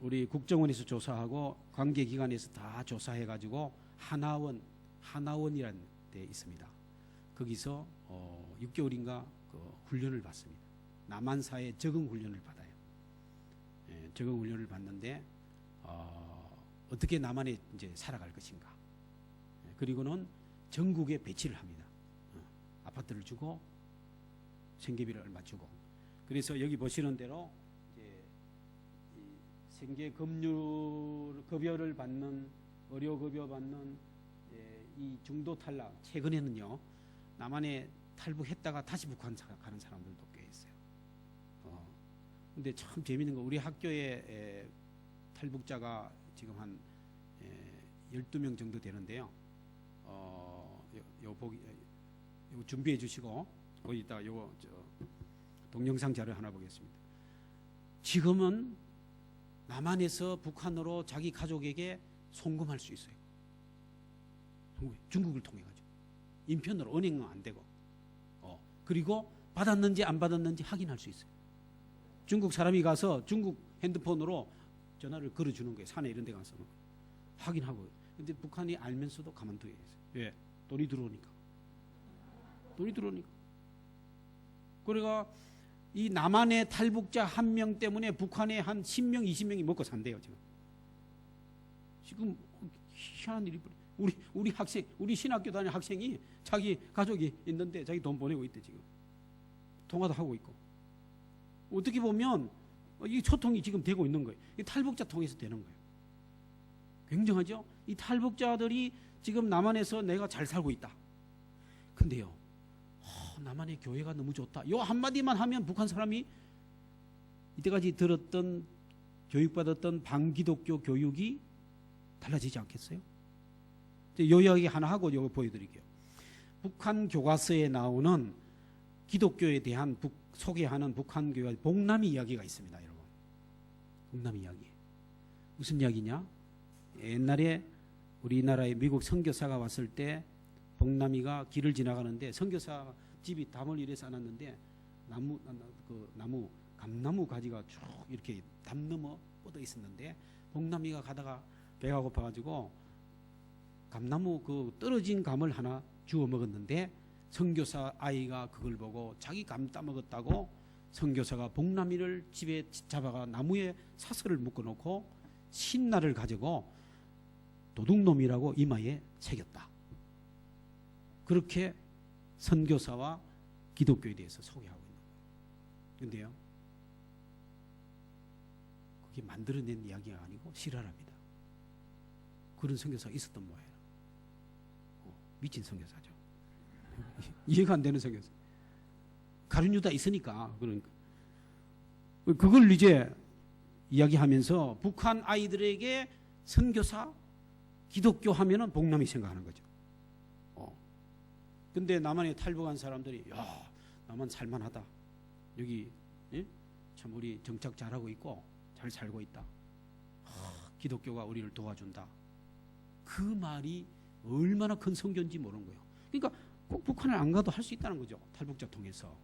우리 국정원에서 조사하고 관계기관에서 다 조사해가지고 하나원이라는 데 있습니다. 거기서 6개월인가 그 훈련을 받습니다. 남한사회 적응 훈련을 받아요. 적응 훈련을 받는데 어떻게 남한에 이제 살아갈 것인가. 그리고는 전국에 배치를 합니다. 아파트를 주고 생계비를 얼마 주고. 그래서 여기 보시는 대로 이제 생계급여를 받는, 의료급여 받는 이 중도 탈락, 최근에는요 남한에 탈북했다가 다시 북한 가는 사람들도 꽤 있어요. 근데 참 재밌는 거, 우리 학교에 탈북자가 지금 한 12명 정도 되는데요. 요 준비해 주시고 거기다 요거 동영상 자료 하나 보겠습니다. 지금은 남한에서 북한으로 자기 가족에게 송금할 수 있어요. 중국을 통해 가지고 인편으로 은행은 안 되고, 그리고 받았는지 안 받았는지 확인할 수 있어요. 중국 사람이 가서 중국 핸드폰으로 전화를 걸어주는 거예요. 산에 이런 데 가서 확인하고. 근데 북한이 알면서도 가만두게 했어요. 왜? 돈이 들어오니까. 그러니까 이 남한의 탈북자 1명 때문에 북한에 한 10명, 20명이 먹고 산대요. 지금 희한한 일이, 우리 학생, 우리 신학교 다니는 학생이 자기 가족이 있는데 자기 돈 보내고 있대. 지금 통화도 하고 있고. 어떻게 보면 이 소통이 지금 되고 있는 거예요. 이 탈북자 통해서 되는 거예요. 굉장하죠? 이 탈북자들이 지금 남한에서 내가 잘 살고 있다. 근데요, 남한의 교회가 너무 좋다. 요 한마디만 하면 북한 사람이 이때까지 들었던, 교육받았던 반기독교 교육이 달라지지 않겠어요? 요 이야기 하나 하고 이거 보여드릴게요. 북한 교과서에 나오는 기독교에 대한 소개하는 북한 교회 복남이 이야기가 있습니다, 여러분. 복남이 이야기. 무슨 이야기냐? 옛날에 우리나라에 미국 선교사가 왔을 때 복남이가 길을 지나가는데 선교사 집이 담을 이래 쌓았는데 감나무 가지가 쭉 이렇게 담 넘어 뻗어 있었는데 복남이가 가다가 배가 고파가지고 감나무 그 떨어진 감을 하나 주워 먹었는데 선교사 아이가 그걸 보고 자기 감 따먹었다고 선교사가 복남이를 집에 잡아가 나무에 사슬을 묶어놓고 신날을 가지고 도둑놈이라고 이마에 새겼다. 그렇게 선교사와 기독교에 대해서 소개하고 있는 거예요. 그런데요, 그게 만들어낸 이야기가 아니고 실화랍니다. 그런 선교사가 있었던 모양이에요. 미친 선교사죠. 이해가 안 되는 선교사. 가룟유다 있으니까. 그러니까 그걸 이제 이야기하면서 북한 아이들에게 선교사, 기독교 하면은 복남이 생각하는 거죠. 근데 남한에 탈북한 사람들이, 야, 남한 살만하다. 여기, 예? 참 우리 정착 잘하고 있고 잘 살고 있다. 기독교가 우리를 도와준다. 그 말이 얼마나 큰 성견인지 모르는 거예요. 그러니까 꼭 북한을 안 가도 할 수 있다는 거죠. 탈북자 통해서.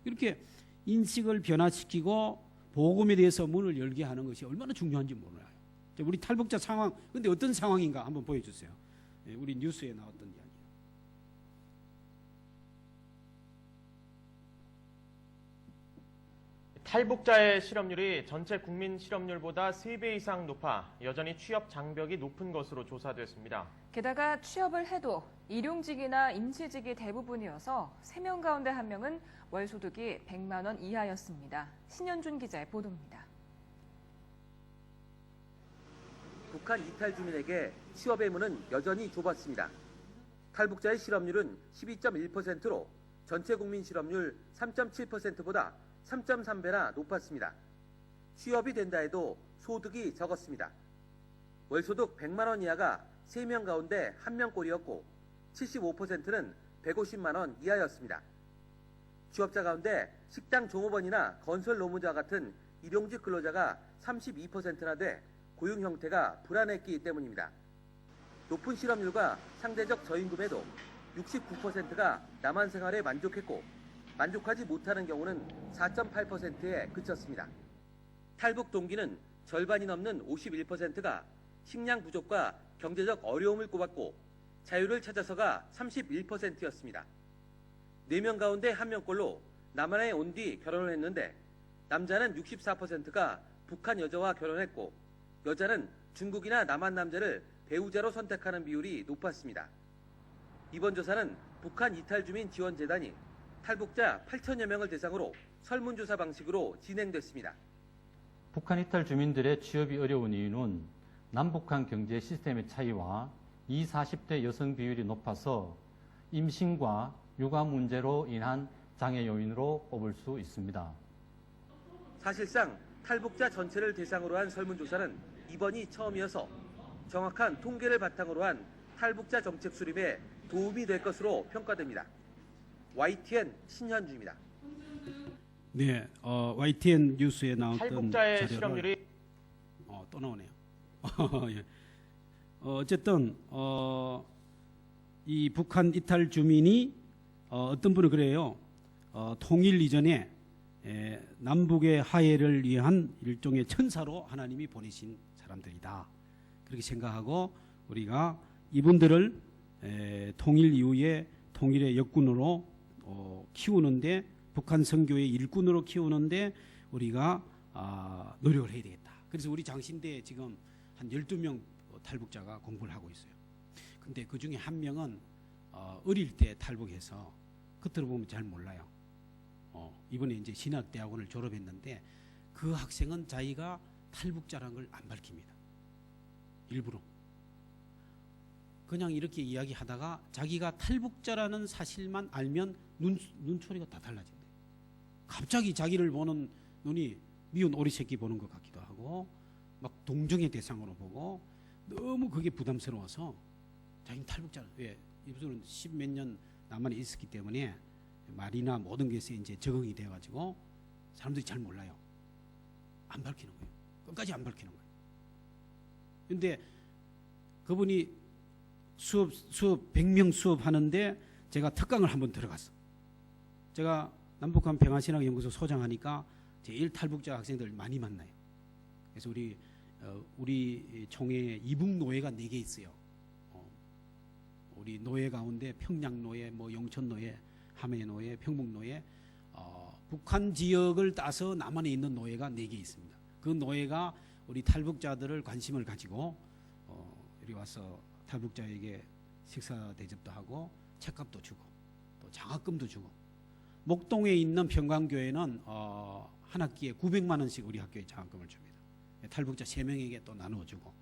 이렇게 인식을 변화시키고 복음에 대해서 문을 열게 하는 것이 얼마나 중요한지 몰라요. 우리 탈북자 상황, 근데 어떤 상황인가 한번 보여주세요. 우리 뉴스에 나왔던 이야기. 탈북자의 실업률이 전체 국민 실업률보다 3배 이상 높아 여전히 취업 장벽이 높은 것으로 조사됐습니다. 게다가 취업을 해도 일용직이나 임시직이 대부분이어서 3명 가운데 1명은 월 소득이 100만 원 이하였습니다. 신현준 기자의 보도입니다. 북한 이탈 주민에게 취업의 문은 여전히 좁았습니다. 탈북자의 실업률은 12.1%로 전체 국민 실업률 3.7%보다 3.3배나 높았습니다. 취업이 된다 해도 소득이 적었습니다. 월소득 100만 원 이하가 3명 가운데 1명꼴이었고 75%는 150만 원 이하였습니다. 취업자 가운데 식당 종업원이나 건설 노무자 같은 일용직 근로자가 32%나 돼 고용 형태가 불안했기 때문입니다. 높은 실업률과 상대적 저임금에도 69%가 남한 생활에 만족했고 만족하지 못하는 경우는 4.8%에 그쳤습니다. 탈북 동기는 절반이 넘는 51%가 식량 부족과 경제적 어려움을 꼽았고 자유를 찾아서가 31%였습니다. 4명 가운데 1명꼴로 남한에 온 뒤 결혼을 했는데 남자는 64%가 북한 여자와 결혼했고 여자는 중국이나 남한 남자를 배우자로 선택하는 비율이 높았습니다. 이번 조사는 북한 이탈주민 지원재단이 탈북자 8천여 명을 대상으로 설문조사 방식으로 진행됐습니다. 북한 이탈 주민들의 취업이 어려운 이유는 남북한 경제 시스템의 차이와 20, 40대 여성 비율이 높아서 임신과 육아 문제로 인한 장애 요인으로 꼽을 수 있습니다. 사실상 탈북자 전체를 대상으로 한 설문조사는 이번이 처음이어서 정확한 통계를 바탕으로 한 탈북자 정책 수립에 도움이 될 것으로 평가됩니다. YTN 신현주입니다. 네, YTN 뉴스에 나왔던 탈북자의 자료를 실업률이 또 나오네요. 예. 어쨌든 이 북한 이탈 주민이 어떤 분은 그래요. 통일 이전에 남북의 화해를 위한 일종의 천사로 하나님이 보내신 사람들이다. 그렇게 생각하고 우리가 이분들을 통일 이후에 통일의 역군으로 키우는데, 북한 선교의 일꾼으로 키우는데 우리가 노력을 해야 되겠다. 그래서 우리 장신대에 지금 한 12명 탈북자가 공부를 하고 있어요. 근데 그 중에 한 명은 어릴 때 탈북해서 겉으로 보면 잘 몰라요. 이번에 이제 신학대학원을 졸업했는데 그 학생은 자기가 탈북자라는 걸 안 밝힙니다. 일부러. 그냥 이렇게 이야기하다가 자기가 탈북자라는 사실만 알면 눈초리가 다 달라진대요. 갑자기 자기를 보는 눈이 미운 오리 새끼 보는 것 같기도 하고 막 동정의 대상으로 보고 너무 그게 부담스러워서 자기는 탈북자는 왜? 이분은 10몇 년 남한에 있었기 때문에 말이나 모든 것에 이제 적응이 돼가지고 사람들이 잘 몰라요. 안 밝히는 거예요. 끝까지 안 밝히는 거예요. 근데 그분이 수업 100명 수업하는데 제가 특강을 한번 들어갔어. 제가 남북한 평화신학연구소 소장하니까 제일 탈북자 학생들 많이 만나요. 그래서 우리 총회에 이북 노예가 4개 있어요. 우리 노예 가운데 평양 노예, 뭐 영천 노예, 함해 노예, 평북 노예, 북한 지역을 따서 남한에 있는 노예가 4개 있습니다. 그 노예가 우리 탈북자들을 관심을 가지고 이리 와서 탈북자에게 식사 대접도 하고 책값도 주고 또 장학금도 주고, 목동에 있는 평강교회는 한 학기에 900만 원씩 우리 학교에 장학금을 줍니다. 탈북자 3명에게 또 나누어주고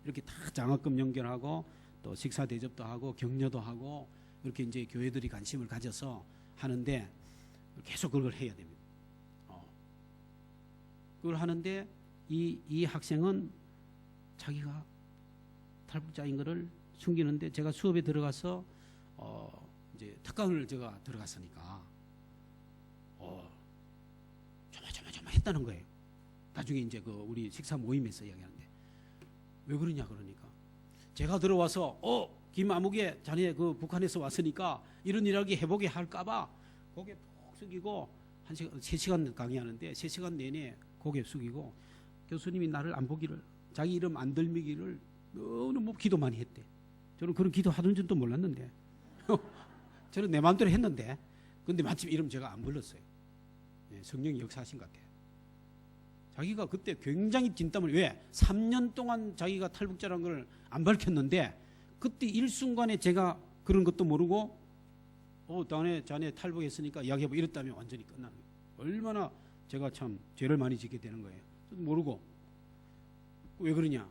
이렇게 다 장학금 연결하고 또 식사 대접도 하고 격려도 하고 이렇게 이제 교회들이 관심을 가져서 하는데 계속 그걸 해야 됩니다. 그걸 하는데 이 학생은 자기가 탈북자인 것을 숨기는데 제가 수업에 들어가서 이제 특강을 제가 들어갔으니까 조마조마했다는 거예요. 나중에 이제 그 우리 식사 모임에서 이야기하는데 왜 그러냐 그러니까 제가 들어와서 김아무개 자네 그 북한에서 왔으니까 이런 일하게 해보게 할까봐 고개 푹 숙이고 3시간 강의하는데 3시간 내내 고개 숙이고 교수님이 나를 안 보기를, 자기 이름 안 들미기를 너무 기도 많이 했대. 저는 그런 기도 하던 줄도 몰랐는데 저는 내 마음대로 했는데 근데 마침 이름 제가 안 불렀어요. 성령이 역사하신 것 같아요. 자기가 그때 굉장히 진땀을, 왜? 3년 동안 자기가 탈북자라는 걸 안 밝혔는데 그때 일순간에 제가 그런 것도 모르고 자네 탈북했으니까 이야기해보 이랬다면 완전히 끝나는 거예요. 얼마나 제가 참 죄를 많이 짓게 되는 거예요. 모르고. 왜 그러냐?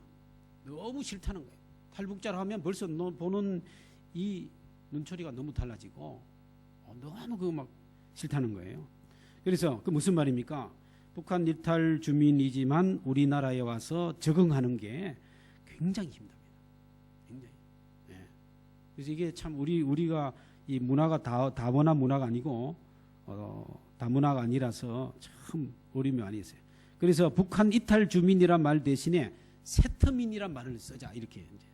너무 싫다는 거예요. 탈북자를 하면 벌써 너 보는 이 눈초리가 너무 달라지고 너무 그거 막 싫다는 거예요. 그래서 그 무슨 말입니까? 북한 이탈 주민이지만 우리나라에 와서 적응하는 게 굉장히 힘듭니다. 굉장히. 그래서 이게 참 우리가 이 문화가 다문화 문화가 아니고 다문화가 아니라서 참 어려움이 많이 있어요. 그래서 북한 이탈 주민이란 말 대신에 세터민이란 말을 쓰자 이렇게 이제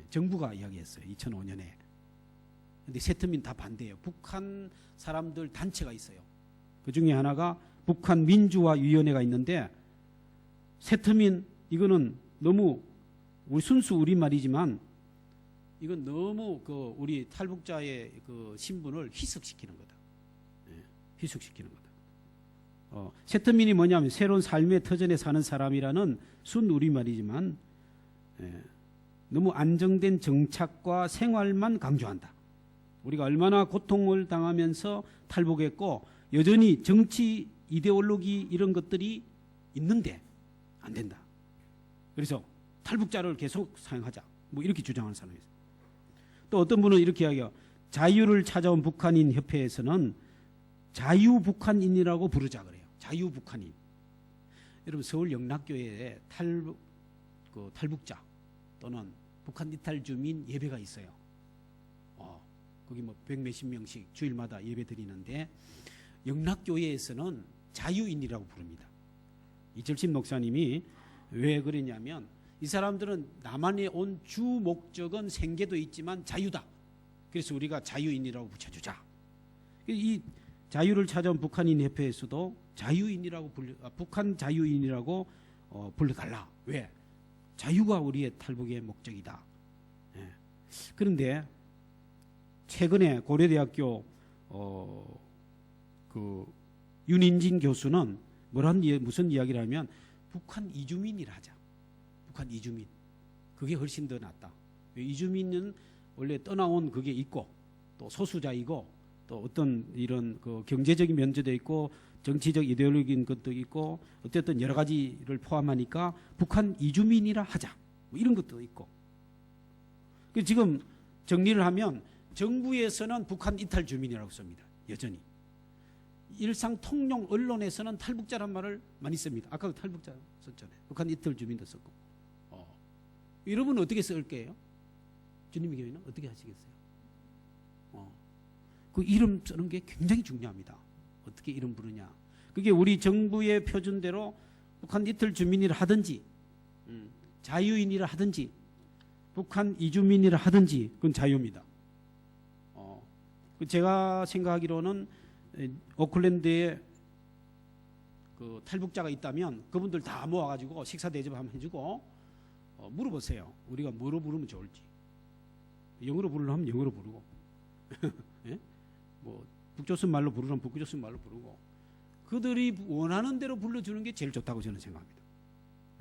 정부가 이야기했어요. 2005년에. 근데 세터민 다 반대예요. 북한 사람들 단체가 있어요. 그 중에 하나가 북한 민주화위원회가 있는데 세터민 이거는 너무 순수 우리말이지만 이건 너무 그 우리 탈북자의 그 신분을 희석시키는 거다. 희석시키는 거다. 세터민이 뭐냐면 새로운 삶의 터전에 사는 사람이라는 순 우리말이지만 너무 안정된 정착과 생활만 강조한다. 우리가 얼마나 고통을 당하면서 탈북했고 여전히 정치 이데올로기 이런 것들이 있는데 안 된다. 그래서 탈북자를 계속 사용하자. 뭐 이렇게 주장하는 사람이 있어요. 또 어떤 분은 이렇게 이야기해요. 자유를 찾아온 북한인 협회에서는 자유북한인이라고 부르자 그래요. 자유북한인. 여러분 서울 영락교회에 탈북자 또는 북한 이탈 주민 예배가 있어요. 거기 뭐 100몇십 명씩 주일마다 예배 드리는데 영락교회에서는 자유인이라고 부릅니다. 이철신 목사님이 왜 그러냐면 이 사람들은 남한에 온 주 목적은 생계도 있지만 자유다. 그래서 우리가 자유인이라고 붙여주자. 이 자유를 찾아온 북한인 협회에서도 자유인이라고 북한 자유인이라고 불러달라. 왜? 자유가 우리의 탈북의 목적이다. 예. 그런데 최근에 고려대학교 그 윤인진 교수는 무슨 이야기를 하면 북한 이주민이라 하자. 북한 이주민. 그게 훨씬 더 낫다. 이주민은 원래 떠나온 그게 있고 또 소수자이고 또 어떤 이런 그 경제적인 면제도 있고 정치적 이데올로기인 것도 있고 어쨌든 여러 가지를 포함하니까 북한 이주민이라 하자. 뭐 이런 것도 있고. 지금 정리를 하면 정부에서는 북한 이탈 주민이라고 씁니다. 여전히. 일상 통용 언론에서는 탈북자란 말을 많이 씁니다. 아까 탈북자 썼잖아요. 북한 이탈 주민도 썼고. 여러분은 어떻게 쓸게요? 주님의 교회는 어떻게 하시겠어요? 그 이름 쓰는 게 굉장히 중요합니다. 어떻게 이름 부르냐. 그게 우리 정부의 표준대로 북한 이탈 주민이라 하든지 자유인이라 하든지 북한 이주민이라 하든지 그건 자유입니다. 제가 생각하기로는 오클랜드에 그 탈북자가 있다면 그분들 다 모아가지고 식사 대접 한번 해주고 물어보세요. 우리가 뭐로 부르면 좋을지. 영어로 부르려면 영어로 부르고, 예? 뭐 북조선 말로 부르려면 북조선 말로 부르고, 그들이 원하는 대로 불러주는 게 제일 좋다고 저는 생각합니다.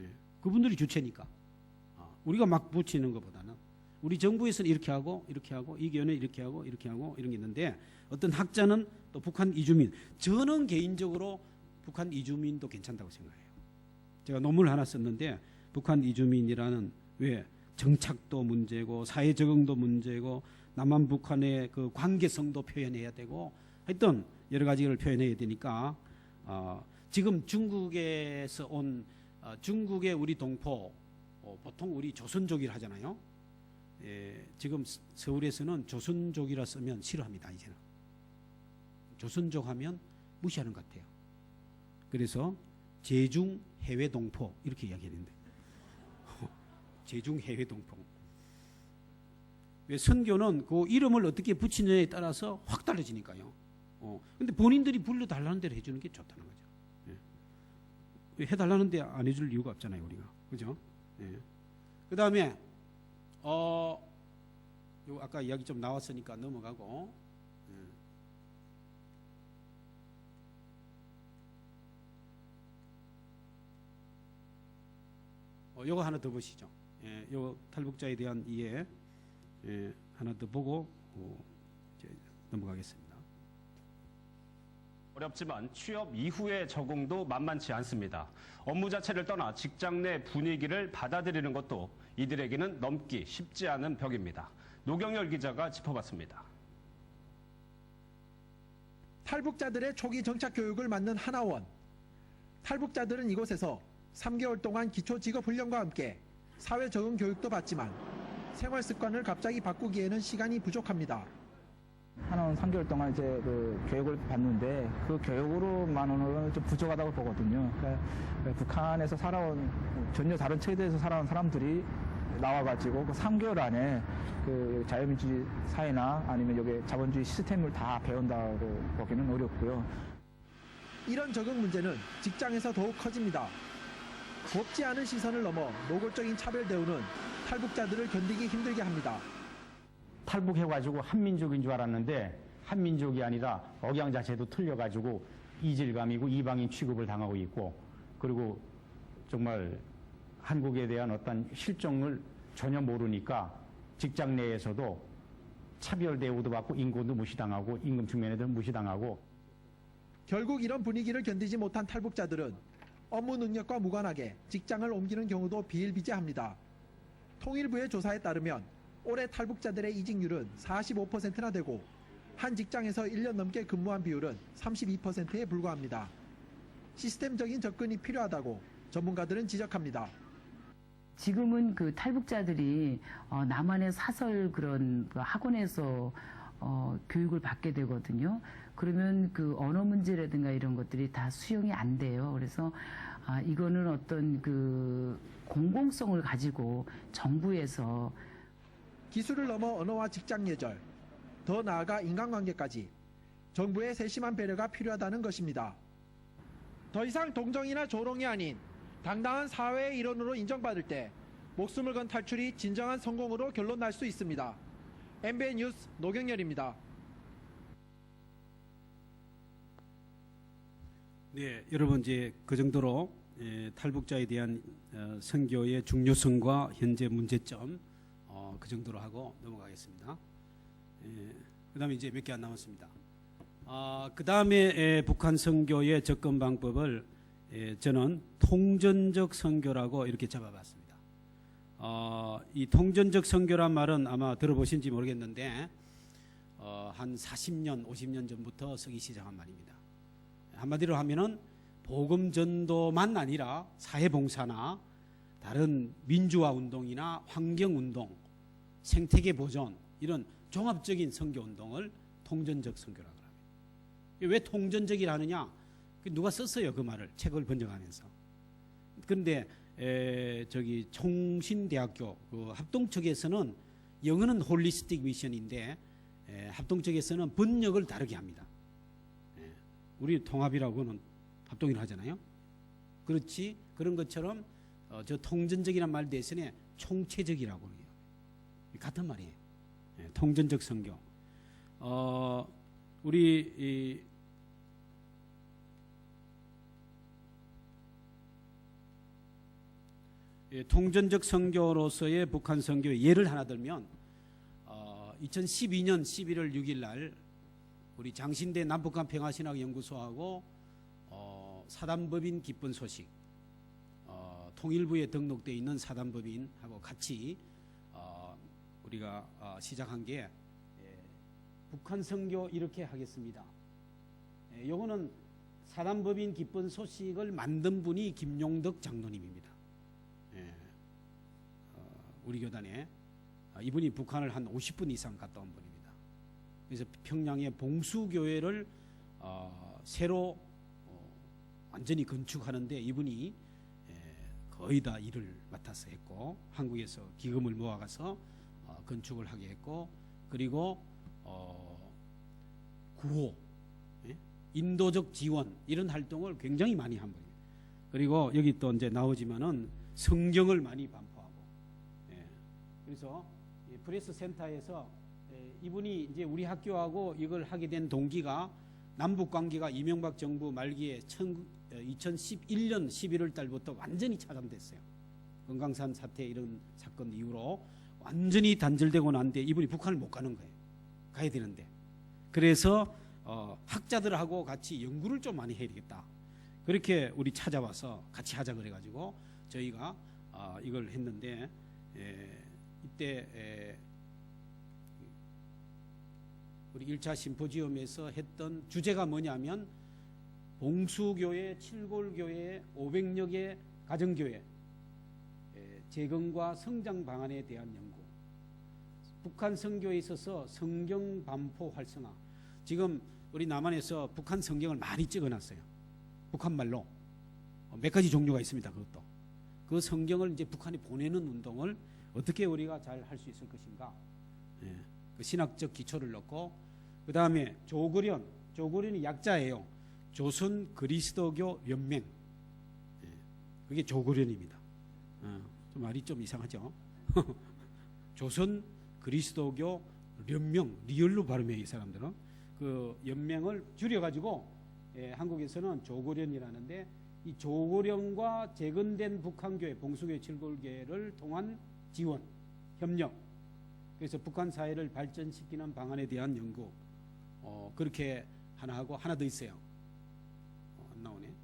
예? 그분들이 주체니까. 우리가 막 붙이는 것보다는 우리 정부에서는 이렇게 하고 이 교회는 이렇게 하고 이런 게 있는데 어떤 학자는 또 북한 이주민. 저는 개인적으로 북한 이주민도 괜찮다고 생각해요. 제가 논문을 하나 썼는데 북한 이주민이라는 왜 정착도 문제고 사회 적응도 문제고 남한 북한의 그 관계성도 표현해야 되고 하여튼 여러 가지를 표현해야 되니까 지금 중국에서 온 중국의 우리 동포 보통 우리 조선족이라 하잖아요. 지금 서울에서는 조선족이라 쓰면 싫어합니다. 이제는 조선족 하면 무시하는 것 같아요. 그래서 제중 해외 동포 이렇게 이야기했는데 제중 해외 동포. 왜 선교는 그 이름을 어떻게 붙이느냐에 따라서 확 달라지니까요. 근데 본인들이 불러달라는 대로 해주는 게 좋다는 거죠. 예. 해달라는데 안 해줄 이유가 없잖아요, 우리가. 그죠? 예. 그 다음에, 요 아까 이야기 좀 나왔으니까 넘어가고, 요거 하나 더 보시죠. 예, 요 탈북자에 대한 이해 하나 더 보고 이제 넘어가겠습니다. 어렵지만 취업 이후의 적응도 만만치 않습니다. 업무 자체를 떠나 직장 내 분위기를 받아들이는 것도 이들에게는 넘기 쉽지 않은 벽입니다. 노경열 기자가 짚어봤습니다. 탈북자들의 초기 정착 교육을 맡는 하나원. 탈북자들은 이곳에서 3개월 동안 기초 직업 훈련과 함께 사회 적응 교육도 받지만 생활 습관을 갑자기 바꾸기에는 시간이 부족합니다. 하나원 3개월 동안 이제 그 교육을 받는데 그 교육으로만으로는 좀 부족하다고 보거든요. 그러니까 북한에서 살아온 전혀 다른 체제에서 살아온 사람들이 나와가지고 그 3개월 안에 그 자유민주주의 사회나 아니면 여기 자본주의 시스템을 다 배운다고 보기는 어렵고요. 이런 적응 문제는 직장에서 더욱 커집니다. 곱지 않은 시선을 넘어 노골적인 차별 대우는 탈북자들을 견디기 힘들게 합니다. 탈북해가지고 한민족인 줄 알았는데 한민족이 아니라 억양 자체도 틀려가지고 이질감이고 이방인 취급을 당하고 있고 그리고 정말 한국에 대한 어떤 실정을 전혀 모르니까 직장 내에서도 차별 대우도 받고 인권도 무시당하고 임금 측면에도 무시당하고 결국 이런 분위기를 견디지 못한 탈북자들은 업무 능력과 무관하게 직장을 옮기는 경우도 비일비재합니다. 통일부의 조사에 따르면 올해 탈북자들의 이직률은 45%나 되고 한 직장에서 1년 넘게 근무한 비율은 32%에 불과합니다. 시스템적인 접근이 필요하다고 전문가들은 지적합니다. 지금은 그 탈북자들이 남한의 사설 그런 그 학원에서 교육을 받게 되거든요. 그러면 그 언어 문제라든가 이런 것들이 다 수용이 안 돼요. 그래서 이거는 어떤 그 공공성을 가지고 정부에서 기술을 넘어 언어와 직장 예절, 더 나아가 인간관계까지 정부의 세심한 배려가 필요하다는 것입니다. 더 이상 동정이나 조롱이 아닌 당당한 사회의 일원으로 인정받을 때 목숨을 건 탈출이 진정한 성공으로 결론 날 수 있습니다. MBN 뉴스 노경열입니다. 네, 여러분 이제 그 정도로 탈북자에 대한 선교의 중요성과 현재 문제점 그 정도로 하고 넘어가겠습니다. 그다음에 이제 몇 개 안 남았습니다. 그다음에 북한 선교의 접근 방법을 저는 통전적 선교라고 이렇게 잡아봤습니다. 이 통전적 선교란 말은 아마 들어보신지 모르겠는데 한 40년, 50년 전부터 쓰기 시작한 말입니다. 한마디로 하면은 복음 전도만 아니라 사회봉사나 다른 민주화 운동이나 환경 운동, 생태계 보존 이런 종합적인 선교 운동을 통전적 선교라고 합니다. 왜 통전적이라 하느냐? 누가 썼어요 그 말을 책을 번역하면서. 그런데 저기 총신대학교 그 합동 측에서는 영어는 홀리스틱 미션인데 합동 측에서는 번역을 다르게 합니다. 우리 통합이라고는 합동이라 하잖아요. 그렇지 그런 것처럼 저 통전적이란 말 대신에 총체적이라고 그래요. 같은 말이에요. 통전적 선교. 우리 통전적 선교로서의 북한 선교의 예를 하나 들면 2012년 11월 6일 날 우리 장신대 남북한 평화신학연구소하고 사단법인 기쁜 소식 통일부에 등록되어 있는 사단법인하고 같이 우리가 시작한 게 북한 선교 이렇게 하겠습니다. 요거는 사단법인 기쁜 소식을 만든 분이 김용덕 장로님입니다. 우리 교단에 이분이 북한을 한 50분 이상 갔다 온 분입니다. 그래서 평양의 봉수교회를 새로 완전히 건축하는데 이분이 거의 다 일을 맡아서 했고 한국에서 기금을 모아가서 건축을 하게 했고 그리고 구호, 인도적 지원 이런 활동을 굉장히 많이 한 분입니다. 그리고 여기 또 이제 나오지만은 성경을 많이 반포하고 그래서 프레스 센터에서 이분이 이제 우리 학교하고 이걸 하게 된 동기가 남북 관계가 이명박 정부 말기에 2011년 11월 달부터 완전히 차단됐어요. 금강산 사태 이런 사건 이후로 완전히 단절되고 난데 이분이 북한을 못 가는 거예요. 가야 되는데. 그래서 학자들하고 같이 연구를 좀 많이 해야 되겠다. 그렇게 우리 찾아와서 같이 하자 그래가지고 저희가 이걸 했는데 이때 우리 1차 심포지엄에서 했던 주제가 뭐냐면 봉수교회, 칠골교회, 500여 개 가정교회 재건과 성장 방안에 대한 연구, 북한 선교에 있어서 성경 반포 활성화. 지금 우리 남한에서 북한 성경을 많이 찍어놨어요. 북한말로 몇 가지 종류가 있습니다. 그것도 그 성경을 이제 북한에 보내는 운동을 어떻게 우리가 잘 할 수 있을 것인가. 그 신학적 기초를 넣고 그 다음에 조거련이 약자예요. 조선 그리스도교 연맹. 그게 조거련입니다. 좀 말이 좀 이상하죠. 조선 그리스도교 연명 리얼로 발음해요. 이 사람들은 그 연맹을 줄여가지고 한국에서는 조거련이라는데 이 조거련과 재건된 북한교회 봉수교회 칠골교회를 통한 지원 협력 그래서 북한 사회를 발전시키는 방안에 대한 연구 그렇게 하나 하고 하나 더 있어요. 안 나오네.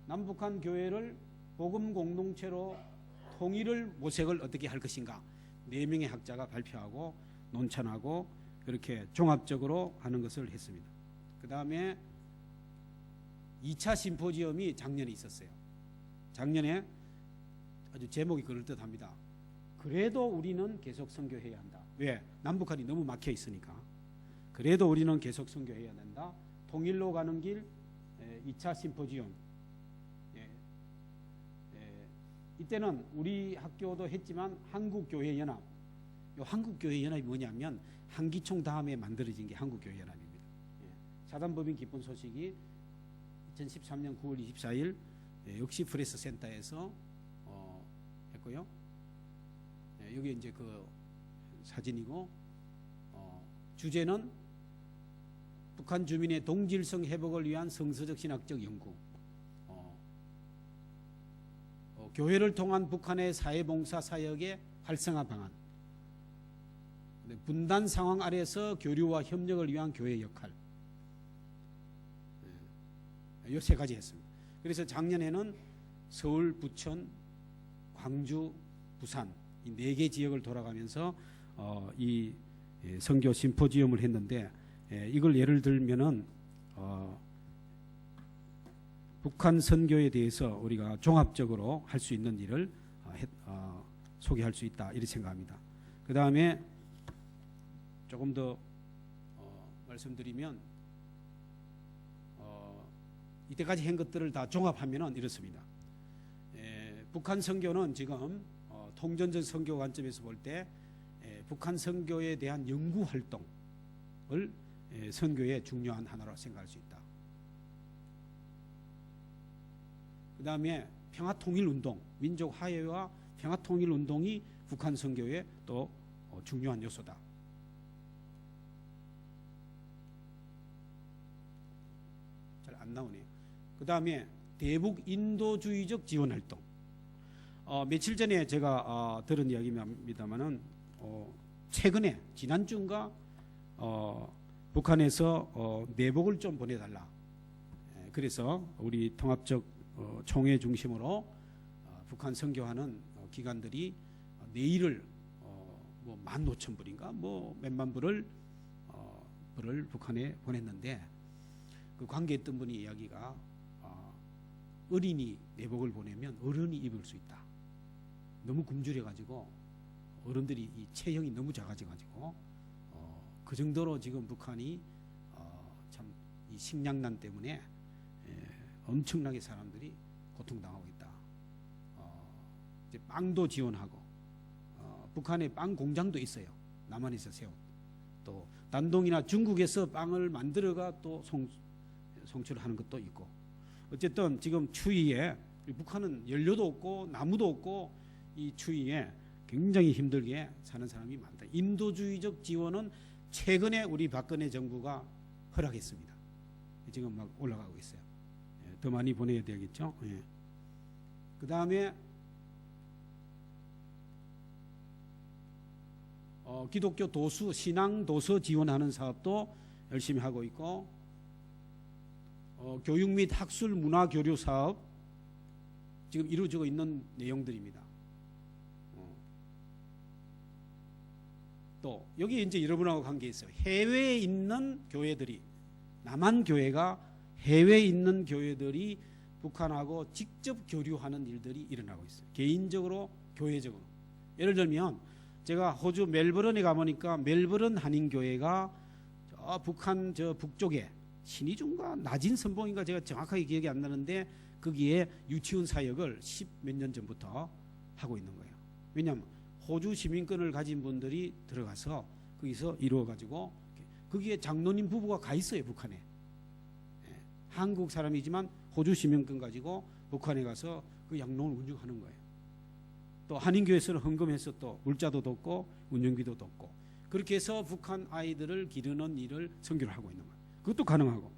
남북한 교회를 복음 공동체로 통일을 모색을 어떻게 할 것인가 4명의 학자가 발표하고 논찬하고 그렇게 종합적으로 하는 것을 했습니다. 그 다음에 2차 심포지엄이 작년에 있었어요. 작년에 아주 제목이 그럴듯합니다. 그래도 우리는 계속 선교해야 한다. 왜? 남북한이 너무 막혀 있으니까. 그래도 우리는 계속 선교해야 된다. 통일로 가는 길 2차 심포지엄. 이때는 우리 학교도 했지만 한국교회연합. 이 한국교회연합이 뭐냐면 한기총 다음에 만들어진 게 한국교회연합입니다. 사단법인 기쁜 소식이 2013년 9월 24일 역시 프레스 센터에서 했고요. 여기 이제 그 사진이고 주제는 북한 주민의 동질성 회복을 위한 성서적 신학적 연구. 교회를 통한 북한의 사회봉사 사역의 활성화 방안. 분단 상황 아래서 교류와 협력을 위한 교회의 역할. 이 세 가지 했습니다. 그래서 작년에는 서울, 부천, 광주, 부산 이 4개 지역을 돌아가면서 이 선교 심포지엄을 했는데 이걸 예를 들면은 북한 선교에 대해서 우리가 종합적으로 할 수 있는 일을 소개할 수 있다 이렇게 생각합니다. 그 다음에 조금 더 말씀드리면 이때까지 한 것들을 다 종합하면은 이렇습니다. 북한 선교는 지금 통전적 선교 관점에서 볼 때 북한 선교에 대한 연구 활동을 선교의 중요한 하나로 생각할 수 있다. 그 다음에 평화통일운동, 민족 화해와 평화통일운동이 북한 선교의 또 중요한 요소다. 잘 안 나오네요. 그 다음에 대북 인도주의적 지원 활동. 며칠 전에 제가 들은 이야기입니다만은 최근에 지난주인가 북한에서 내복을 좀 보내달라. 그래서 우리 통합적 총회 중심으로 북한 선교하는 기관들이 내일을 뭐 15,000불인가 뭐 몇만 불을 북한에 보냈는데 그 관계에 있던 분이 이야기가 어린이 내복을 보내면 어른이 입을 수 있다. 너무 굶주려가지고 어른들이 이 체형이 너무 작아져가지고 그 정도로 지금 북한이 참 이 식량난 때문에 엄청나게 사람들이 고통당하고 있다. 이제 빵도 지원하고 북한에 빵 공장도 있어요. 남한에서 세운. 또 단동이나 중국에서 빵을 만들어가 또 송출하는 것도 있고. 어쨌든 지금 추위에 북한은 연료도 없고 나무도 없고 이 추위에 굉장히 힘들게 사는 사람이 많다. 인도주의적 지원은 최근에 우리 박근혜 정부가 허락했습니다. 지금 막 올라가고 있어요. 더 많이 보내야 되겠죠. 그 다음에 기독교 도수 신앙 도서 지원하는 사업도 열심히 하고 있고 교육 및 학술 문화 교류 사업 지금 이루어지고 있는 내용들입니다. 또 여기 이제 여러분하고 관계 있어요. 해외에 있는 교회들이 남한 교회가 해외에 있는 교회들이 북한하고 직접 교류하는 일들이 일어나고 있어요. 개인적으로 교회적으로. 예를 들면 제가 호주 멜버른에 가보니까 멜버른 한인교회가 북한 저 북쪽에 신의중가 낮은 선봉인가 제가 정확하게 기억이 안 나는데 거기에 유치원 사역을 10몇 년 전부터 하고 있는 거예요. 왜냐하면 호주 시민권을 가진 분들이 들어가서 거기서 이루어가지고 거기에 장로님 부부가 가 있어요. 북한에. 한국 사람이지만 호주 시민권 가지고 북한에 가서 그 양농을 운영하는 거예요. 또 한인교회에서는 헌금해서 또 물자도 돕고 운영비도 돕고 그렇게 해서 북한 아이들을 기르는 일을 선교를 하고 있는 거예요. 그것도 가능하고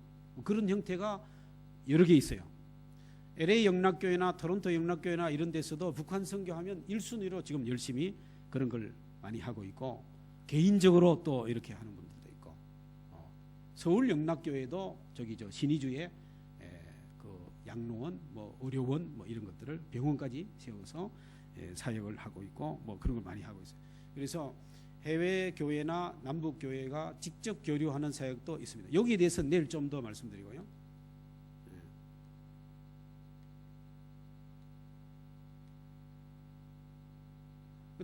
그런 형태가 여러 개 있어요. LA 영락교회나 토론토 영락교회나 이런 데서도 북한 선교하면 1순위로 지금 열심히 그런 걸 많이 하고 있고 개인적으로 또 이렇게 하는 분들도 있고 서울 영락교회도 저기 저 신의주에 그 양로원, 뭐 의료원 뭐 이런 것들을 병원까지 세워서 사역을 하고 있고 뭐 그런 걸 많이 하고 있어요. 그래서 해외 교회나 남북 교회가 직접 교류하는 사역도 있습니다. 여기에 대해서 내일 좀 더 말씀드리고요.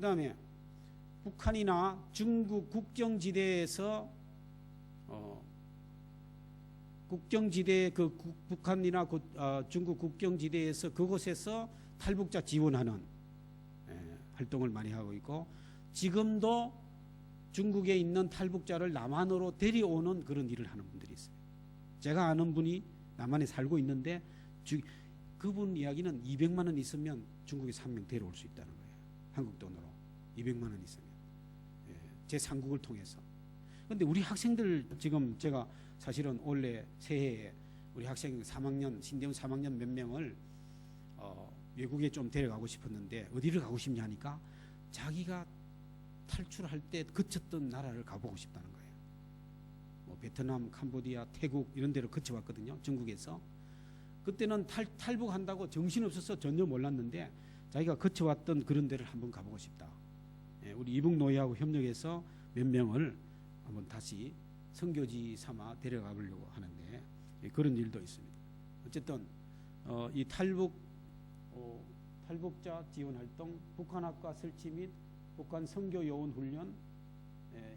그다음에 북한이나 중국 국경지대에서 국경지대 북한이나 중국 국경지대에서 그곳에서 탈북자 지원하는 활동을 많이 하고 있고, 지금도 중국에 있는 탈북자를 남한으로 데려오는 그런 일을 하는 분들이 있어요. 제가 아는 분이 남한에 살고 있는데 그분 이야기는 200만 원 있으면 중국에서 한 명 데려올 수 있다는 거예요. 한국 돈으로 200만 원 있으면, 제3국을 통해서. 그런데 우리 학생들 지금 제가 사실은 올해 새해에 우리 학생 3학년 신대원 3학년 몇 명을 외국에 좀 데려가고 싶었는데 어디를 가고 싶냐 하니까 자기가 탈출할 때 거쳤던 나라를 가보고 싶다는 거예요. 뭐 베트남, 캄보디아, 태국 이런 데를 거쳐왔거든요. 중국에서. 그때는 탈북한다고 정신없어서 전혀 몰랐는데 자기가 거쳐왔던 그런 데를 한번 가보고 싶다. 우리 이북노예하고 협력해서 몇 명을 한번 다시 선교지 삼아 데려가 보려고 하는데 그런 일도 있습니다. 어쨌든 이 탈북자 지원 활동, 북한학과 설치 및 북한 선교 요원 훈련,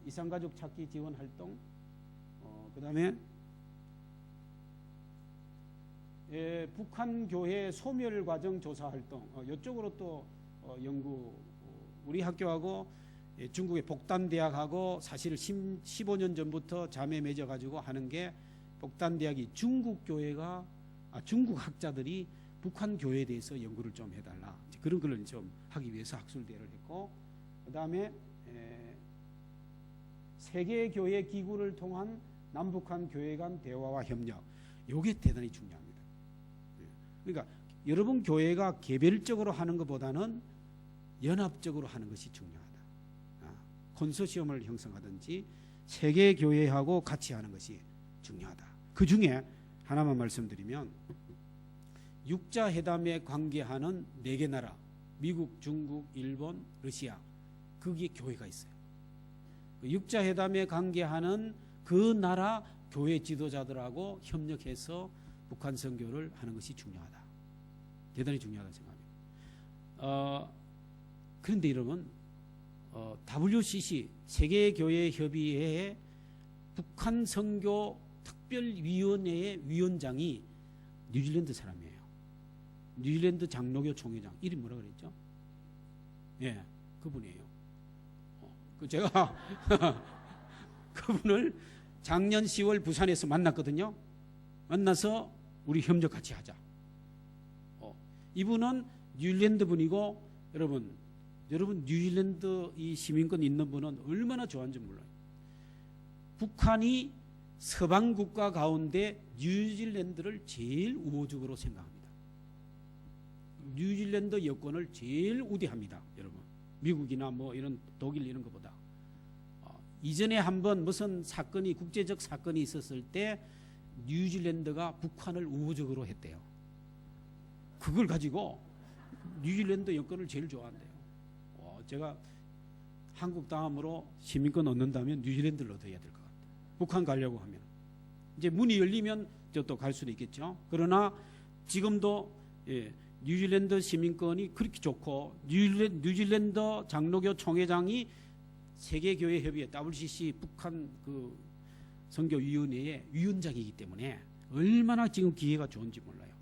이산가족 찾기 지원 활동, 그다음에 북한 교회 소멸 과정 조사 활동, 이쪽으로 또 연구, 우리 학교하고 중국의 복단대학하고 사실 15년 전부터 자매 맺어가지고 하는 게, 복단대학이 중국 학자들이 북한 교회에 대해서 연구를 좀 해달라, 그런 걸 좀 하기 위해서 학술대회를 했고, 그 다음에 세계교회 기구를 통한 남북한 교회 간 대화와 협력, 이게 대단히 중요합니다. 그러니까 여러분 교회가 개별적으로 하는 것보다는 연합적으로 하는 것이 중요하다. 콘소시엄을 형성하든지 세계교회하고 같이 하는 것이 중요하다. 그 중에 하나만 말씀드리면, 육자회담에 관계하는 4개 나라, 미국, 중국, 일본, 러시아, 거기에 교회가 있어요. 육자회담에 관계하는 그 나라 교회 지도자들하고 협력해서 북한 선교를 하는 것이 중요하다. 대단히 중요하다 생각합니다. 그런데 여러분, WCC 세계교회협의회의 북한 선교 특별위원회의 위원장이 뉴질랜드 사람이에요. 뉴질랜드 장로교 총회장, 이름이 뭐라 그랬죠? 예, 그분이에요. 제가 그분을 작년 10월 부산에서 만났거든요. 만나서 우리 협력 같이 하자. 이분은 뉴질랜드 분이고, 여러분 뉴질랜드 이 시민권 있는 분은 얼마나 좋아하는지 몰라요. 북한이 서방 국가 가운데 뉴질랜드를 제일 우호적으로 생각합니다. 뉴질랜드 여권을 제일 우대합니다, 여러분. 미국이나 뭐 이런 독일 이런 것보다. 이전에 한번 무슨 사건이, 국제적 사건이 있었을 때 뉴질랜드가 북한을 우호적으로 했대요. 그걸 가지고 뉴질랜드 여권을 제일 좋아한대요. 제가 한국 다음으로 시민권 얻는다면 뉴질랜드를 얻어야 될 것 같아요. 북한 가려고 하면. 이제 문이 열리면 또 갈 수도 있겠죠. 그러나 지금도 뉴질랜드 시민권이 그렇게 좋고, 뉴질랜드 장로교 총회장이 세계교회협의회 WCC 북한 그 선교위원회의 위원장이기 때문에 얼마나 지금 기회가 좋은지 몰라요.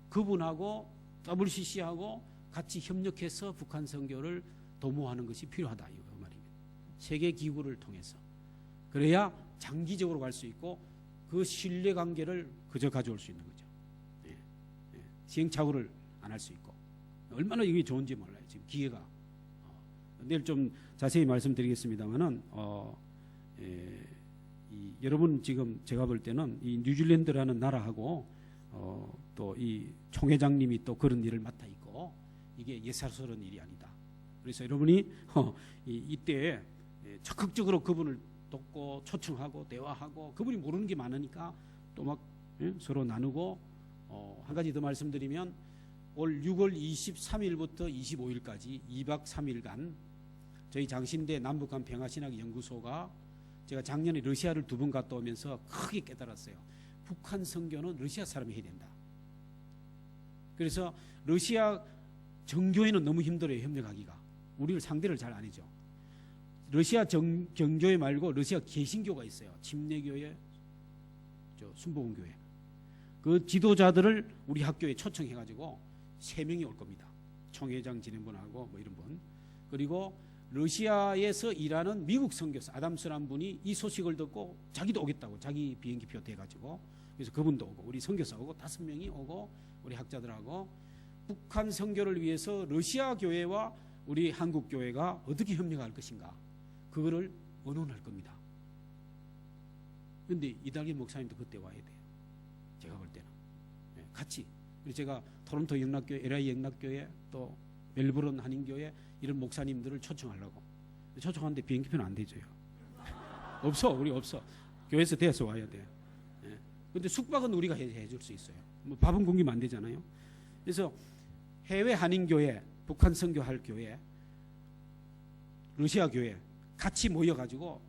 그분하고 WCC하고 같이 협력해서 북한 선교를 도모하는 것이 필요하다, 이거 말입니다. 세계 기구를 통해서. 그래야 장기적으로 갈 수 있고 그 신뢰 관계를 그저 가져올 수 있는 거죠. 시행착오를 안 할 수 있고. 얼마나 이게 좋은지 몰라요, 지금 기회가. 내일 좀 자세히 말씀드리겠습니다만은 여러분 지금 제가 볼 때는 이 뉴질랜드라는 나라하고 또 이 총회장님이 또 그런 일을 맡아 있고, 이게 예사스러운 일이 아니다. 그래서 여러분이 이때 적극적으로 그분을 돕고 초청하고 대화하고, 그분이 모르는 게 많으니까 또 막 서로 나누고. 한 가지 더 말씀드리면, 올 6월 23일부터 25일까지 2박 3일간 저희 장신대 남북한 평화신학 연구소가, 제가 작년에 러시아를 2번 갔다 오면서 크게 깨달았어요. 북한 선교는 러시아 사람이 해야 된다. 그래서 러시아 정교회는 너무 힘들어요, 협력하기가. 우리를 상대를 잘 안 해죠. 러시아 정교회 말고 러시아 개신교가 있어요. 침례교회, 순복음교회. 그 지도자들을 우리 학교에 초청해가지고 3명이 올 겁니다. 총회장 진행분하고 뭐 이런 분. 그리고 러시아에서 일하는 미국 선교사 아담스라는 분이 이 소식을 듣고 자기도 오겠다고 자기 비행기표 대가지고 그래서 그분도 오고 우리 선교사 오고 5명이 오고 우리 학자들하고 북한 선교를 위해서 러시아 교회와 우리 한국 교회가 어떻게 협력할 것인가 그거를 의논할 겁니다. 그런데 이달기 목사님도 그때 와야 돼요. 제가 볼 때는 같이. 그래서 제가 토론토 영락교회, LA 영락교회 또 멜버른 한인교회 이런 목사님들을 초청하려고 초청하는데 비행기표는 안 되죠. 없어. 우리 없어. 교회에서 대서 와야 돼. 근데 숙박은 우리가 해줄 수 있어요. 뭐 밥은 굶기면 안 되잖아요. 그래서 해외 한인교회, 북한 선교할 교회, 러시아 교회 같이 모여가지고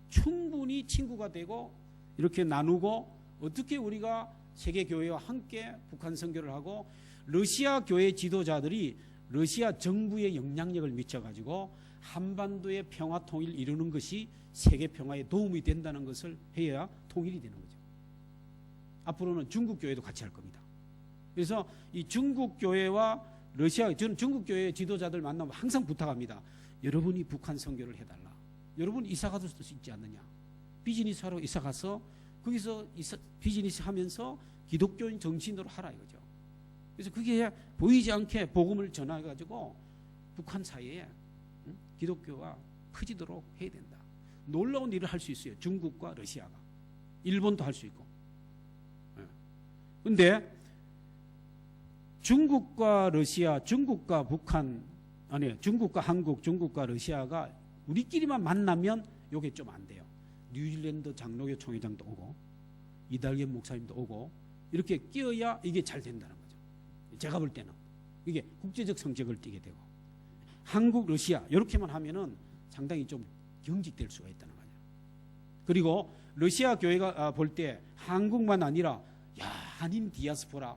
충분히 친구가 되고 이렇게 나누고 어떻게 우리가 세계 교회와 함께 북한 선교를 하고 러시아 교회 지도자들이 러시아 정부에 영향력을 미쳐가지고 한반도의 평화 통일을 이루는 것이 세계 평화에 도움이 된다는 것을 해야 통일이 되는 거죠. 앞으로는 중국 교회도 같이 할 겁니다. 그래서 이 중국 교회와 러시아, 저는 중국 교회 지도자들 만나면 항상 부탁합니다. 여러분이 북한 선교를 해달라. 여러분 이사 가도 수 있지 않느냐. 비즈니스 하러 이사 가서 거기서 비즈니스 하면서 기독교인 정신으로 하라 이거죠. 그래서 그게 보이지 않게 복음을 전해가지고 북한 사회에 기독교가 퍼지도록 해야 된다. 놀라운 일을 할 수 있어요. 중국과 러시아가. 일본도 할 수 있고. 그런데 중국과 러시아, 중국과 북한, 아니 중국과 한국, 중국과 러시아가 우리끼리만 만나면 이게 좀 안 돼요. 뉴질랜드 장로교 총회장도 오고 이달겸 목사님도 오고 이렇게 끼어야 이게 잘 된다는 거죠. 제가 볼 때는 이게 국제적 성적을 띠게 되고 한국, 러시아 이렇게만 하면은 상당히 좀 경직될 수가 있다는 거죠. 그리고 러시아 교회가 볼 때 한국만 아니라 한인 디아스포라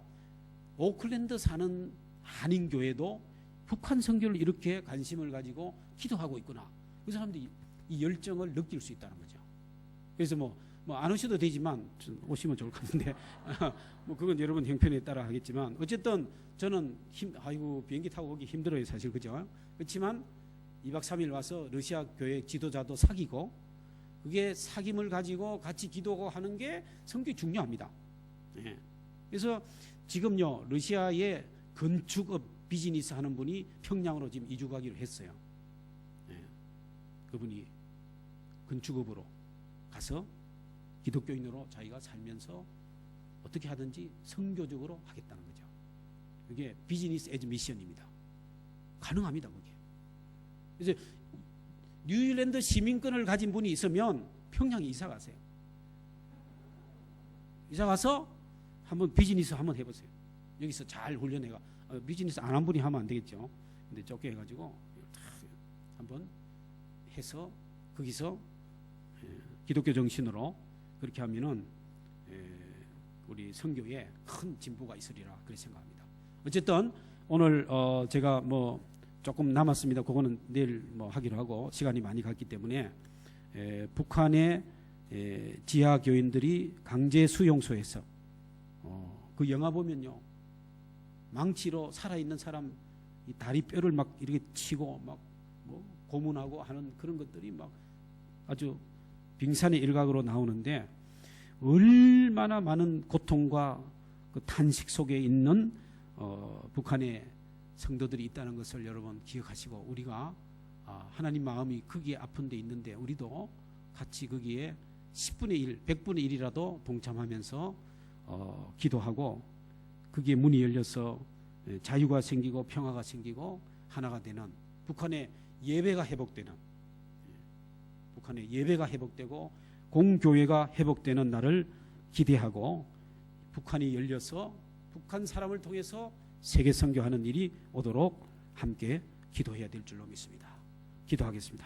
오클랜드 사는 한인 교회도 북한 선교를 이렇게 관심을 가지고 기도하고 있구나. 그 사람들이 이 열정을 느낄 수 있다는 거죠. 그래서 뭐 안 오셔도 되지만 오시면 좋을 것 같은데 뭐 그건 여러분 형편에 따라 하겠지만 어쨌든 저는 비행기 타고 오기 힘들어요 사실 그죠. 그렇지만 2박 3일 와서 러시아 교회 지도자도 사귀고 그게 사귐을 가지고 같이 기도하고 하는 게 성격이 중요합니다. 그래서 지금요 러시아의 건축업 비즈니스 하는 분이 평양으로 지금 이주 가기로 했어요. 그분이 건축업으로 가서 기독교인으로 자기가 살면서 어떻게 하든지 선교적으로 하겠다는 거죠. 그게 비즈니스 에즈 미션입니다. 가능합니다. 그게. 그래서 뉴질랜드 시민권을 가진 분이 있으면 평양에 이사 가세요. 이사 가서 한번 비즈니스 한번 해보세요. 여기서 잘 훈련해가 비즈니스 안 한 분이 하면 안 되겠죠. 근데 좁게 해가지고 한번 해서 거기서 기독교 정신으로 그렇게 하면은 우리 선교에 큰 진보가 있으리라 그렇게 생각합니다. 어쨌든 오늘 제가 뭐 조금 남았습니다. 그거는 내일 뭐 하기로 하고 시간이 많이 갔기 때문에 북한의 지하 교인들이 강제 수용소에서 그 영화 보면요 망치로 살아있는 사람 이 다리 뼈를 막 이렇게 치고 막 뭐 고문하고 하는 그런 것들이 막 아주 빙산의 일각으로 나오는데 얼마나 많은 고통과 그 탄식 속에 있는 북한의 성도들이 있다는 것을 여러분 기억하시고 우리가 하나님 마음이 거기에 아픈 데 있는데 우리도 같이 거기에 10분의 1, 100분의 1이라도 동참하면서 기도하고 거기에 문이 열려서 자유가 생기고 평화가 생기고 하나가 되는 북한의 예배가 회복되는 북한의 예배가 회복되고 공교회가 회복되는 날을 기대하고 북한이 열려서 북한 사람을 통해서 세계 선교하는 일이 오도록 함께 기도해야 될 줄로 믿습니다. 기도하겠습니다.